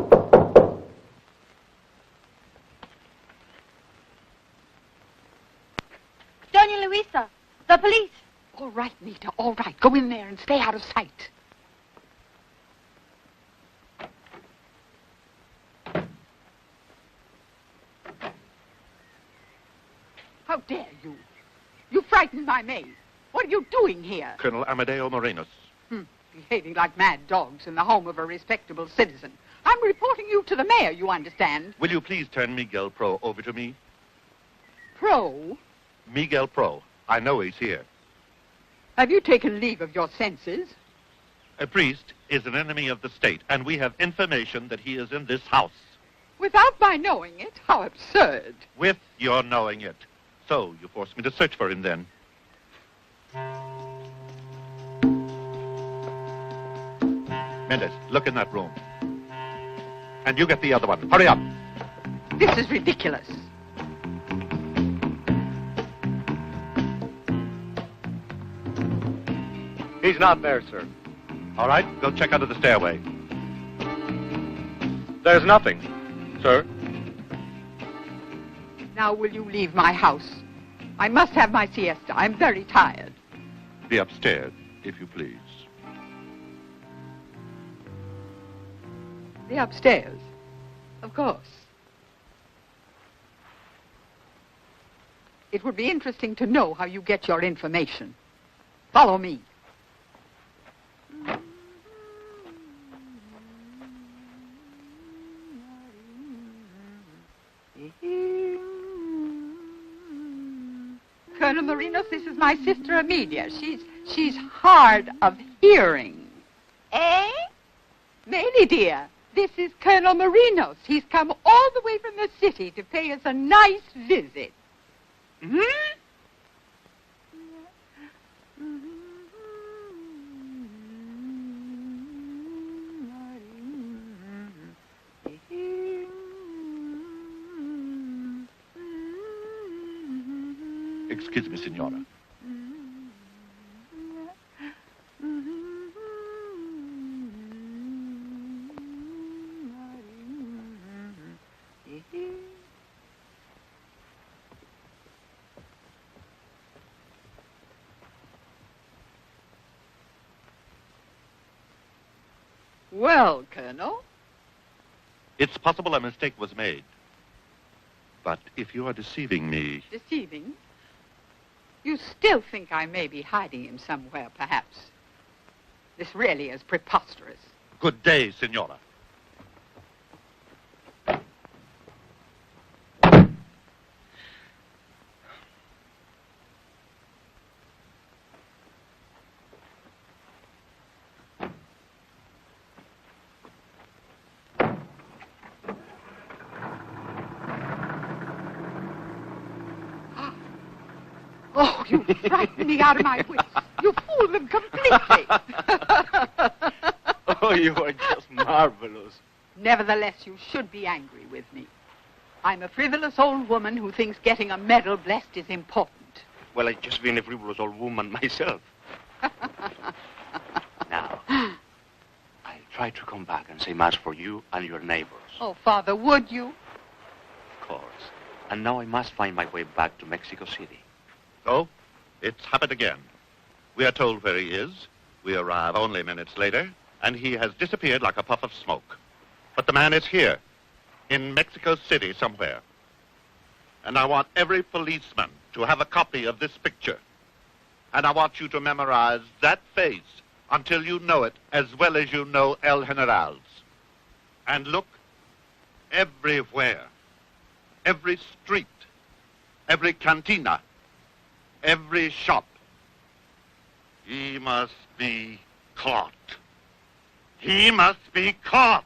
police. All right, Nita, all right. Go in there and stay out of sight. How dare you? You frightened my maid. What are you doing here? Colonel Amadeo Morenos. Behaving like mad dogs in the home of a respectable citizen. I'm reporting you to the mayor, you understand? Will you please turn Miguel Pro over to me? Pro? Miguel Pro. I know he's here. Have you taken leave of your senses? A priest is an enemy of the state, and we have information that he is in this house. Without my knowing it? How absurd. With your knowing it. So, you forced me to search for him then. Mendez, look in that room. And you get the other one. Hurry up. This is ridiculous. He's not there, sir. All right, go check under the stairway. There's nothing, sir. Now will you leave my house? I must have my siesta. I'm very tired. Be upstairs, if you please. The upstairs? Of course. It would be interesting to know how you get your information. Follow me. Colonel Morenos, this is my sister Amelia. She's hard of hearing. Eh? Lady dear, this is Colonel Morenos. He's come all the way from the city to pay us a nice visit. Hmm? Excuse me, Signora. Well, Colonel? It's possible a mistake was made. But if you are deceiving me... Deceiving? You still think I may be hiding him somewhere, perhaps. This really is preposterous. Good day, Signora. Oh, you frightened me out of my wits. You fooled them completely. Oh, you are just marvelous. Nevertheless, you should be angry with me. I'm a frivolous old woman who thinks getting a medal blessed is important. Well, I've just been a frivolous old woman myself. Now, I'll try to come back and say mass for you and your neighbors. Oh, Father, would you? Of course. And now I must find my way back to Mexico City. So, it's happened again. We are told where he is. We arrive only minutes later, and he has disappeared like a puff of smoke. But the man is here, in Mexico City somewhere. And I want every policeman to have a copy of this picture. And I want you to memorize that face until you know it as well as you know El General's. And look everywhere, every street, every cantina, every shop. He must be caught. He must be caught.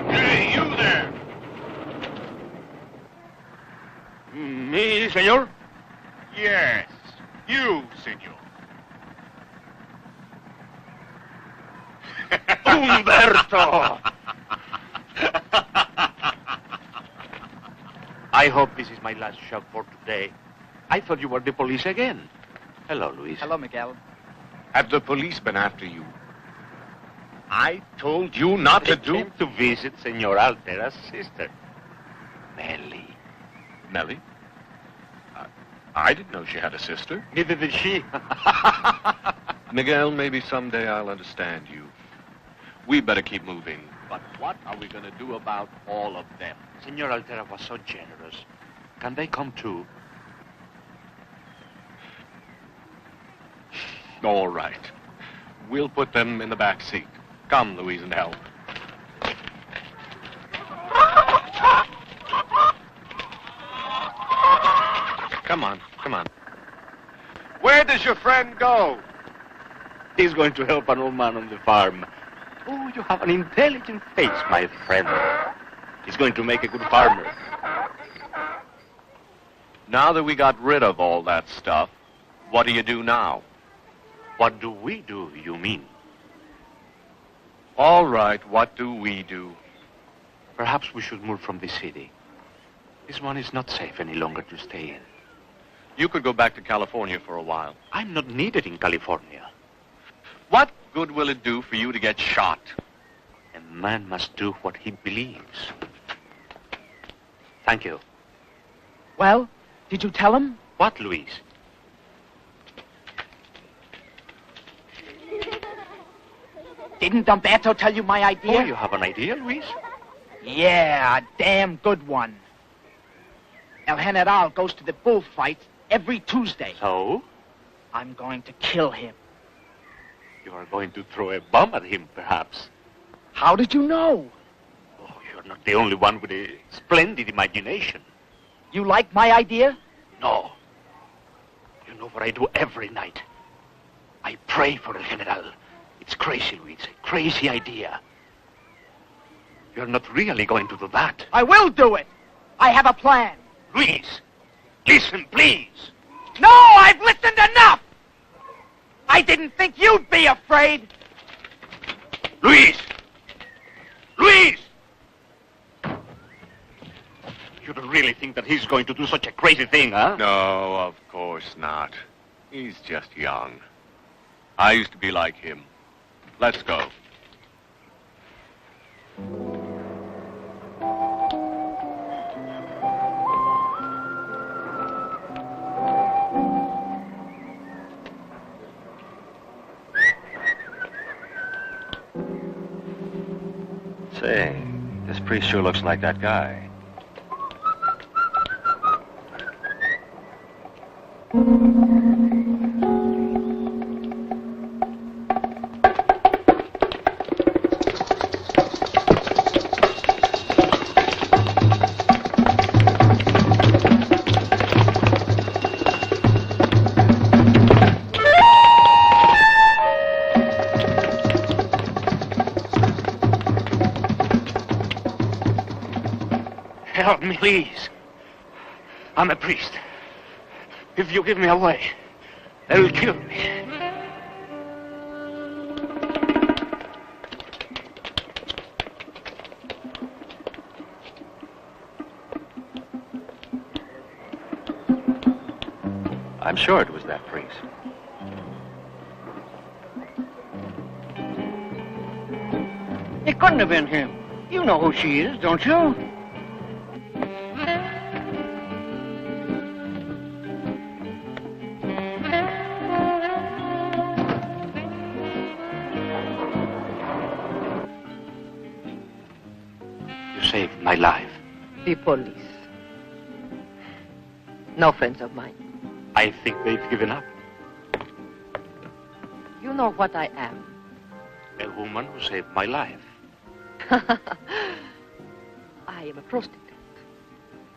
Hey, you there! Me, senor? Yes, you, senor. Humberto! I hope this is my last shot for today. I thought you were the police again. Hello, Luis. Hello, Miguel. Have the police been after you? I told you not to do... Came to visit Senor Altera's sister, Melly. Melly? I didn't know she had a sister. Neither did she. Miguel, maybe someday I'll understand you. We better keep moving. But what are we going to do about all of them? Senor Altera was so generous. Can they come too? All right. We'll put them in the back seat. Come, Louise, and help. Come on, come on. Where does your friend go? He's going to help an old man on the farm. Oh, you have an intelligent face, my friend. He's going to make a good farmer. Now that we got rid of all that stuff, what do you do now? What do we do, you mean? All right, what do we do? Perhaps we should move from the city. This one is not safe any longer to stay in. You could go back to California for a while. I'm not needed in California. What good will it do for you to get shot? A man must do what he believes. Thank you. Well, did you tell him? What, Luis? Didn't Humberto tell you my idea? Oh, you have an idea, Luis? Yeah, a damn good one. El General goes to the bullfights every Tuesday. So? I'm going to kill him. You are going to throw a bomb at him, perhaps. How did you know? Oh, you're not the only one with a splendid imagination. You like my idea? No. You know what I do every night? I pray for El General. It's crazy, Luis. A crazy idea. You're not really going to do that. I will do it. I have a plan. Luis, listen, please. No, I've listened enough. I didn't think you'd be afraid. Luis! Luis! You don't really think that he's going to do such a crazy thing, huh? No, of course not. He's just young. I used to be like him. Let's go. Say, this priest sure looks like that guy. Help me, please. I'm a priest. If you give me away, they'll kill me. I'm sure it was that priest. It couldn't have been him. You know who she is, don't you? You saved my life. The police. No friends of mine. I think they've given up. You know what I am. A woman who saved my life. I am a prostitute.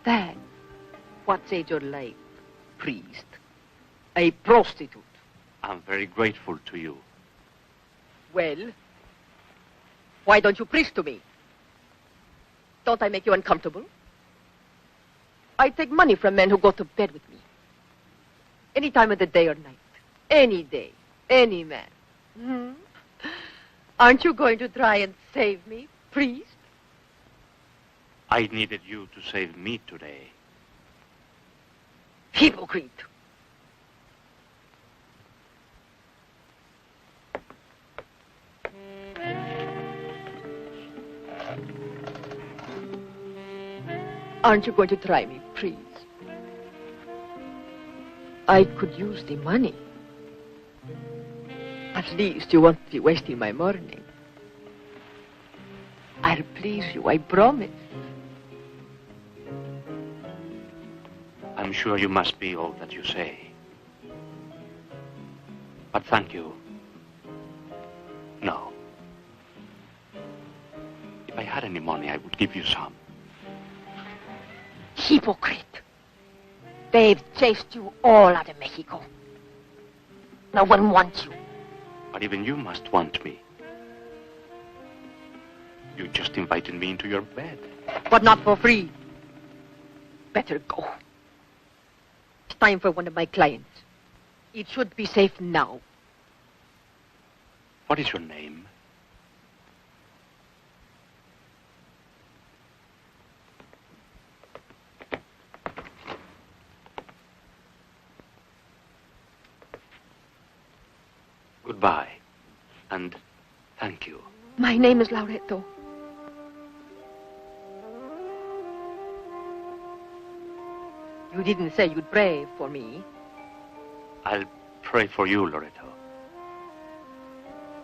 Then, what saved your life, priest? A prostitute. I'm very grateful to you. Well, why don't you preach to me? Don't I make you uncomfortable? I take money from men who go to bed with me. Any time of the day or night. Any day. Any man. Hmm? Aren't you going to try and save me, priest? I needed you to save me today. Hypocrite. Aren't you going to try me, please? I could use the money. At least you won't be wasting my morning. I'll please you, I promise. I'm sure you must be all that you say. But thank you. No. If I had any money, I would give you some. Hypocrite. They've chased you all out of Mexico. No one wants you. But even you must want me. You just invited me into your bed. But not for free. Better go. It's time for one of my clients. It should be safe now. What is your name? Goodbye, and thank you. My name is Laureto. You didn't say you'd pray for me. I'll pray for you, Loreto.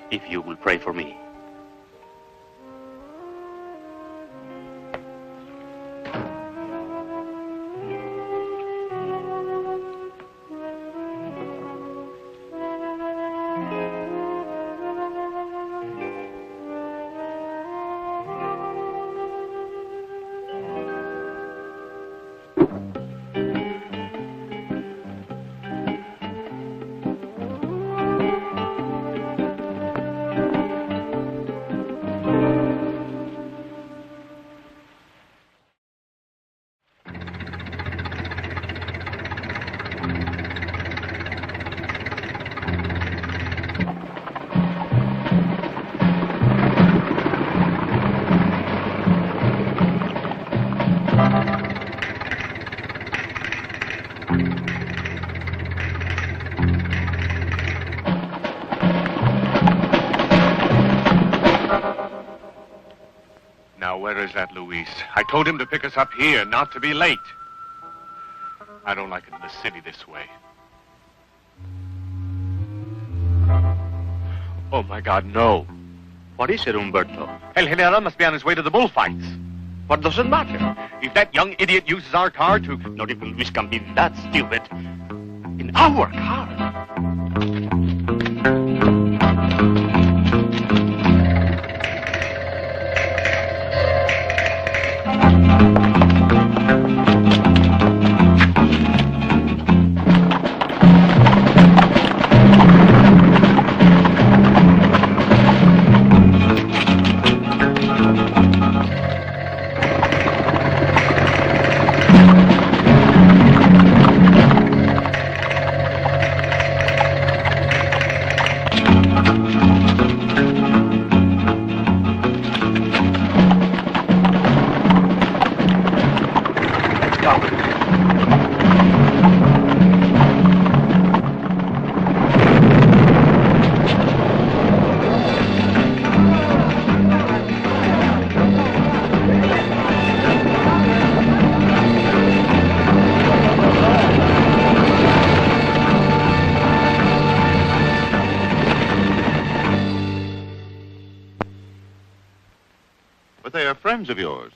If you will pray for me. Where is that Luis? I told him to pick us up here, not to be late. I don't like it in the city this way. Oh, my God, no. What is it, Humberto? El General must be on his way to the bullfights. What does it matter? If that young idiot uses our car to... Not even Luis can be that stupid. In our car? Of yours.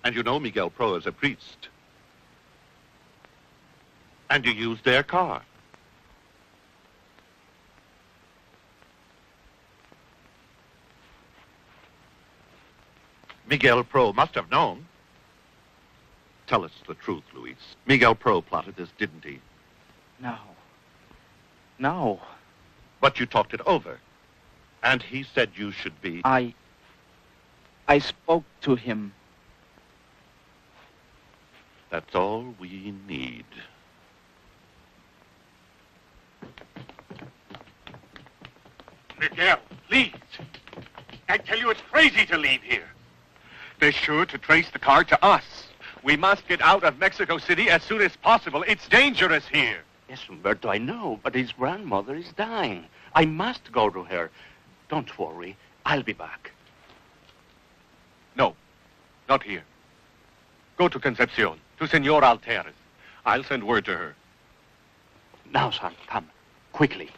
And you know Miguel Pro is a priest. And you used their car. Miguel Pro must have known. Tell us the truth, Luis. Miguel Pro plotted this, didn't he? No. No. But you talked it over. And he said you should be... I spoke to him. That's all we need. Miguel, please. I tell you, it's crazy to leave here. They're sure to trace the car to us. We must get out of Mexico City as soon as possible. It's dangerous here. Yes, Humberto, I know, but his grandmother is dying. I must go to her. Don't worry. I'll be back. No, not here. Go to Concepcion, to Senor Alteres. I'll send word to her. Now, son, come. Quickly.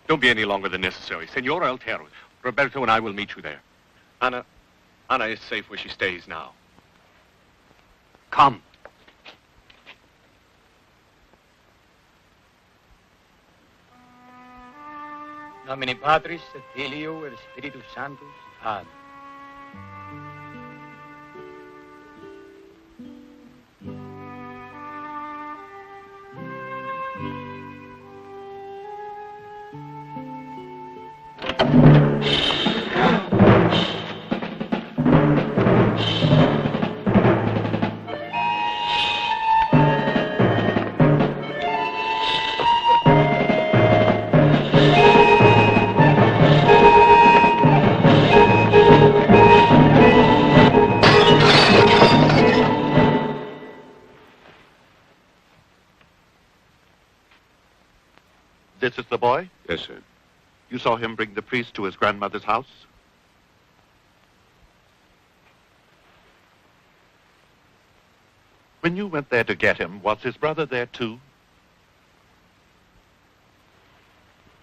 Don't be any longer than necessary. Senor Alteres, Roberto and I will meet you there. Anna is safe where she stays now. Come. Nomine Patris et Filio et Spiritus Sanctus. Amen. This is the boy? Yes, sir. You saw him bring the priest to his grandmother's house? When you went there to get him, was his brother there too?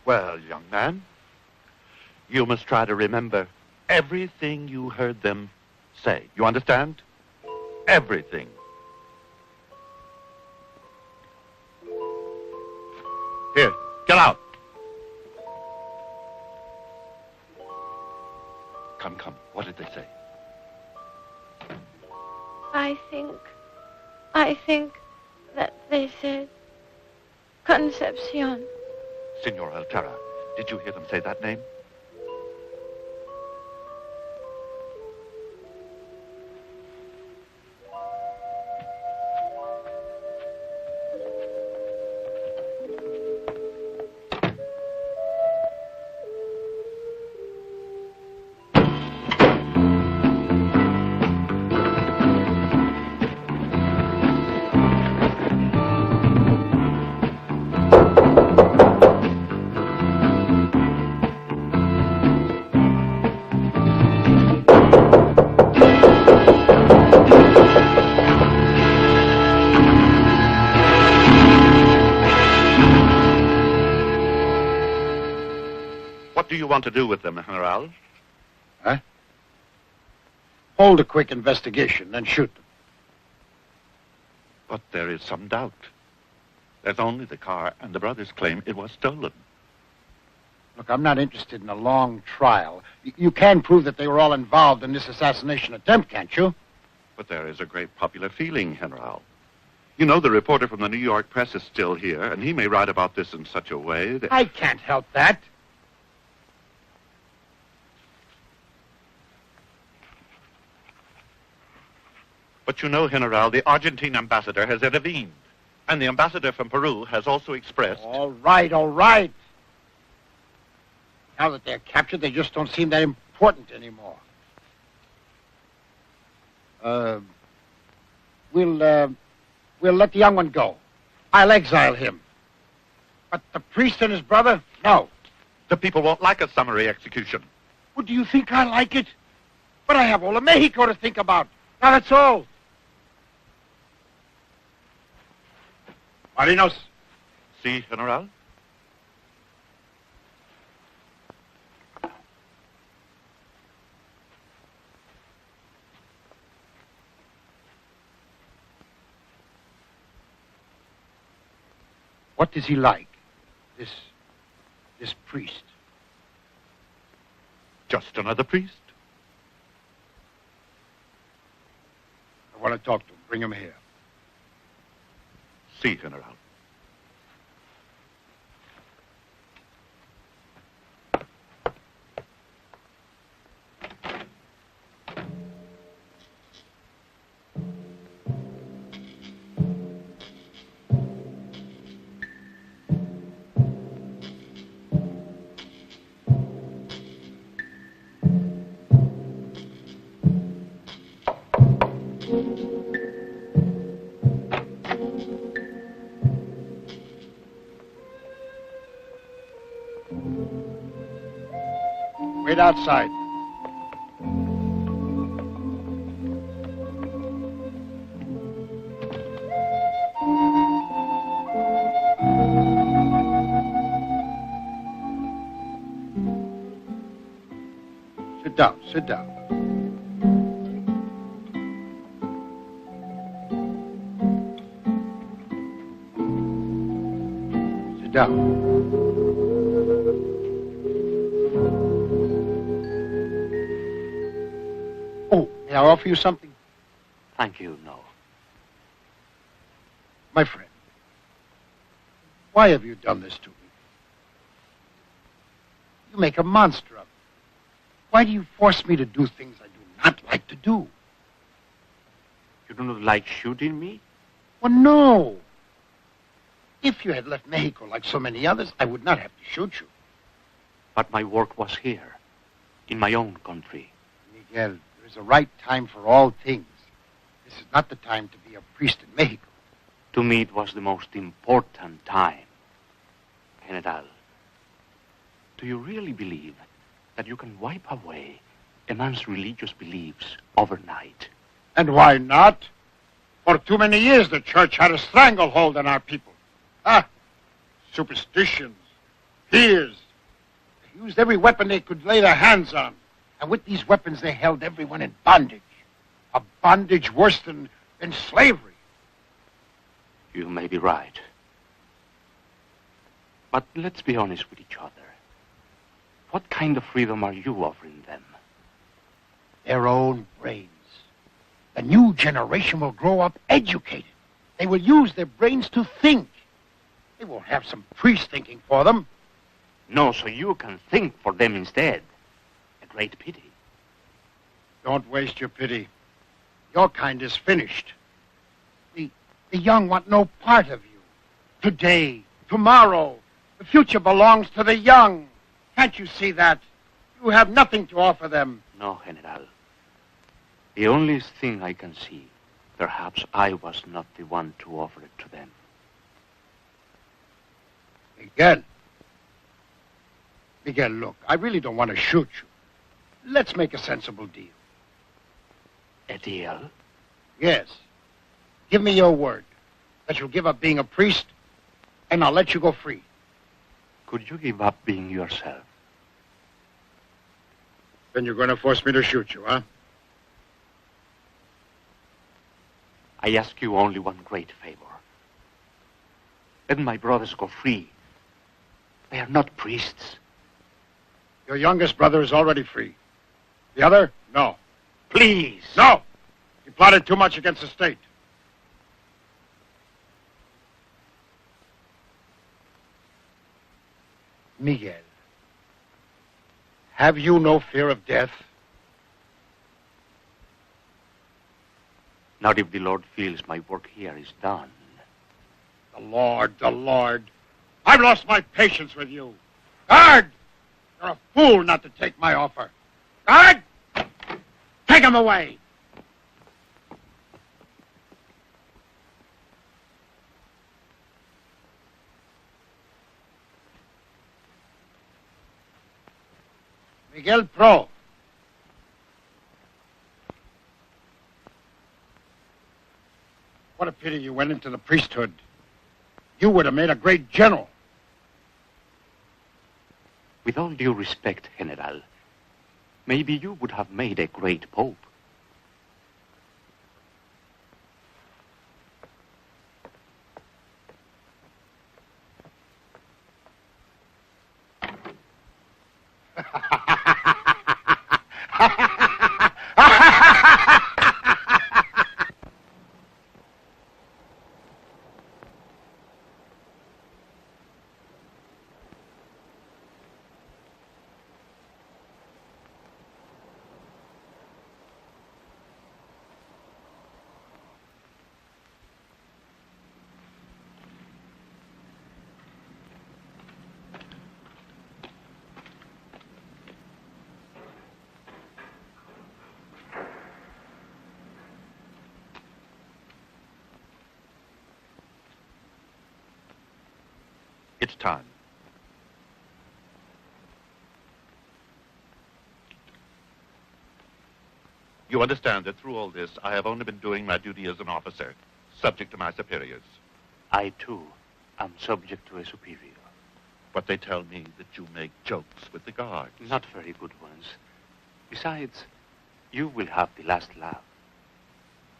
Well, young man, you must try to remember everything you heard them say. You understand? Everything. Here, get out. Come, come. What did they say? I think that they said Concepcion. Senor Altera, did you hear them say that name? What do you want to do with them, General? Huh? Hold a quick investigation, then shoot them. But there is some doubt. There's only the car, and the brothers claim it was stolen. Look, I'm not interested in a long trial. You can prove that they were all involved in this assassination attempt, can't you? But there is a great popular feeling, General. You know, the reporter from the New York Press is still here, and he may write about this in such a way that... I can't help that. But you know, General, the Argentine ambassador has intervened. And the ambassador from Peru has also expressed... All right, all right. Now that they're captured, they just don't seem that important anymore. We'll let the young one go. I'll exile him. But the priest and his brother, no. The people won't like a summary execution. Well, do you think I like it? But I have all of Mexico to think about. Now that's all. Marinos. See, General? What is he like, this priest? Just another priest. I want to talk to him. Bring him here. See, General. Wait outside. Sit down, sit down. Sit down. Oh, may I offer you something? Thank you, no. My friend, why have you done this to me? You make a monster of me. Why do you force me to do things I do not like to do? You do not like shooting me? Well, no. If you had left Mexico like so many others, I would not have to shoot you. But my work was here, in my own country. Miguel, there is a right time for all things. This is not the time to be a priest in Mexico. To me, it was the most important time. General, do you really believe that you can wipe away a man's religious beliefs overnight? And why not? For too many years, the church had a stranglehold on our people. Superstitions, fears. They used every weapon they could lay their hands on. And with these weapons, they held everyone in bondage. A bondage worse than slavery. You may be right. But let's be honest with each other. What kind of freedom are you offering them? Their own brains. The new generation will grow up educated. They will use their brains to think. They won't have some priest thinking for them. No, so you can think for them instead. A great pity. Don't waste your pity. Your kind is finished. The young want no part of you. Today, tomorrow, the future belongs to the young. Can't you see that? You have nothing to offer them. No, General. The only thing I can see, perhaps I was not the one to offer it to them. Miguel, look, I really don't want to shoot you. Let's make a sensible deal. A deal? Yes. Give me your word that you'll give up being a priest, and I'll let you go free. Could you give up being yourself? Then you're going to force me to shoot you, huh? I ask you only one great favor. Let my brothers go free. They are not priests. Your youngest brother is already free. The other? No. Please. No! He plotted too much against the state. Miguel, have you no fear of death? Not if the Lord feels my work here is done. The Lord. I've lost my patience with you. Guard! You're a fool not to take my offer. Guard! Take him away! Miguel Pro. What a pity you went into the priesthood. You would have made a great general. With all due respect, General, maybe you would have made a great pope. It's time. You understand that through all this, I have only been doing my duty as an officer, subject to my superiors. I, too, am subject to a superior. But they tell me that you make jokes with the guards. Not very good ones. Besides, you will have the last laugh.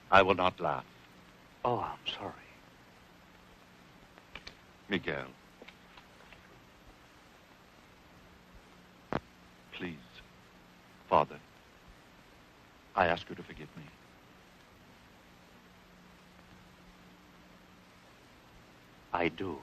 I will not laugh. Oh, I'm sorry. Miguel. Please, Father, I ask you to forgive me. I do.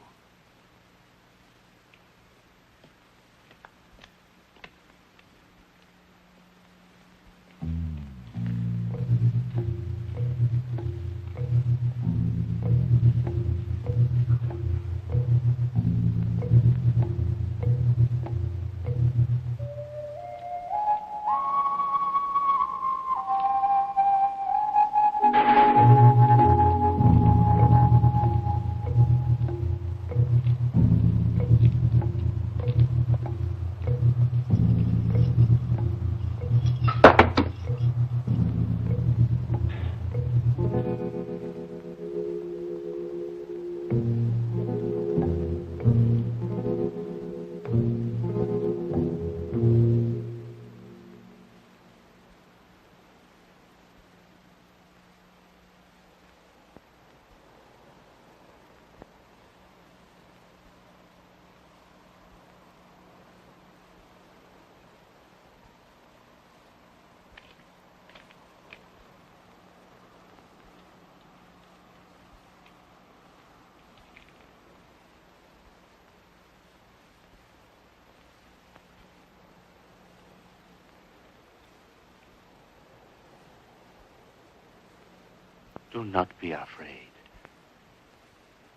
Do not be afraid,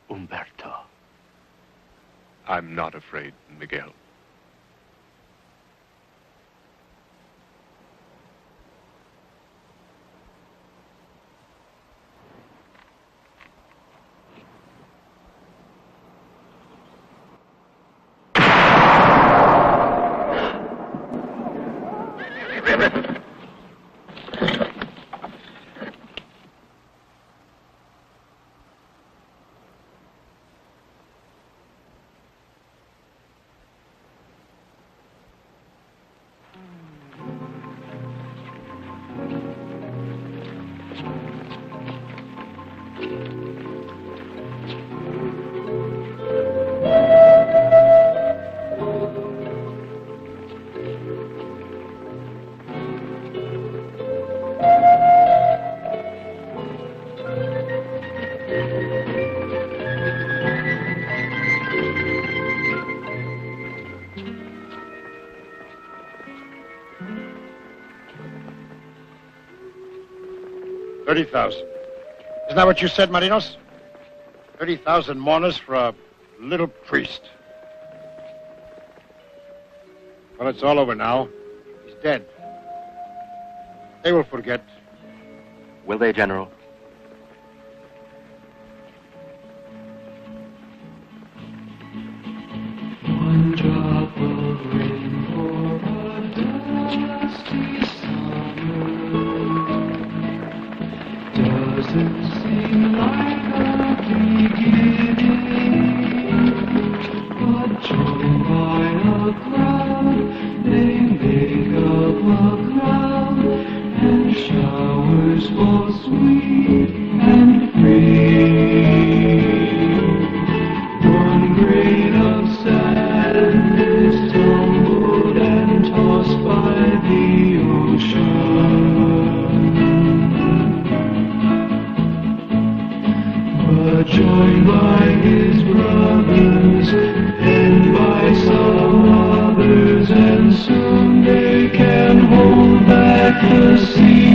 Humberto. I'm not afraid, Miguel. $30,000. Isn't that what you said, Marinos? 30,000 mourners for a little priest. Well, it's all over now. He's dead. They will forget. Will they, General? One drop of rain for a dusty summer. Doesn't seem like a beginning, but joined by a crowd, they make up a crowd, and showers fall sweet and free. One grain of sand is tumbled and tossed by the ocean. But joined by his brothers, and by some others, and soon they can hold back the sea.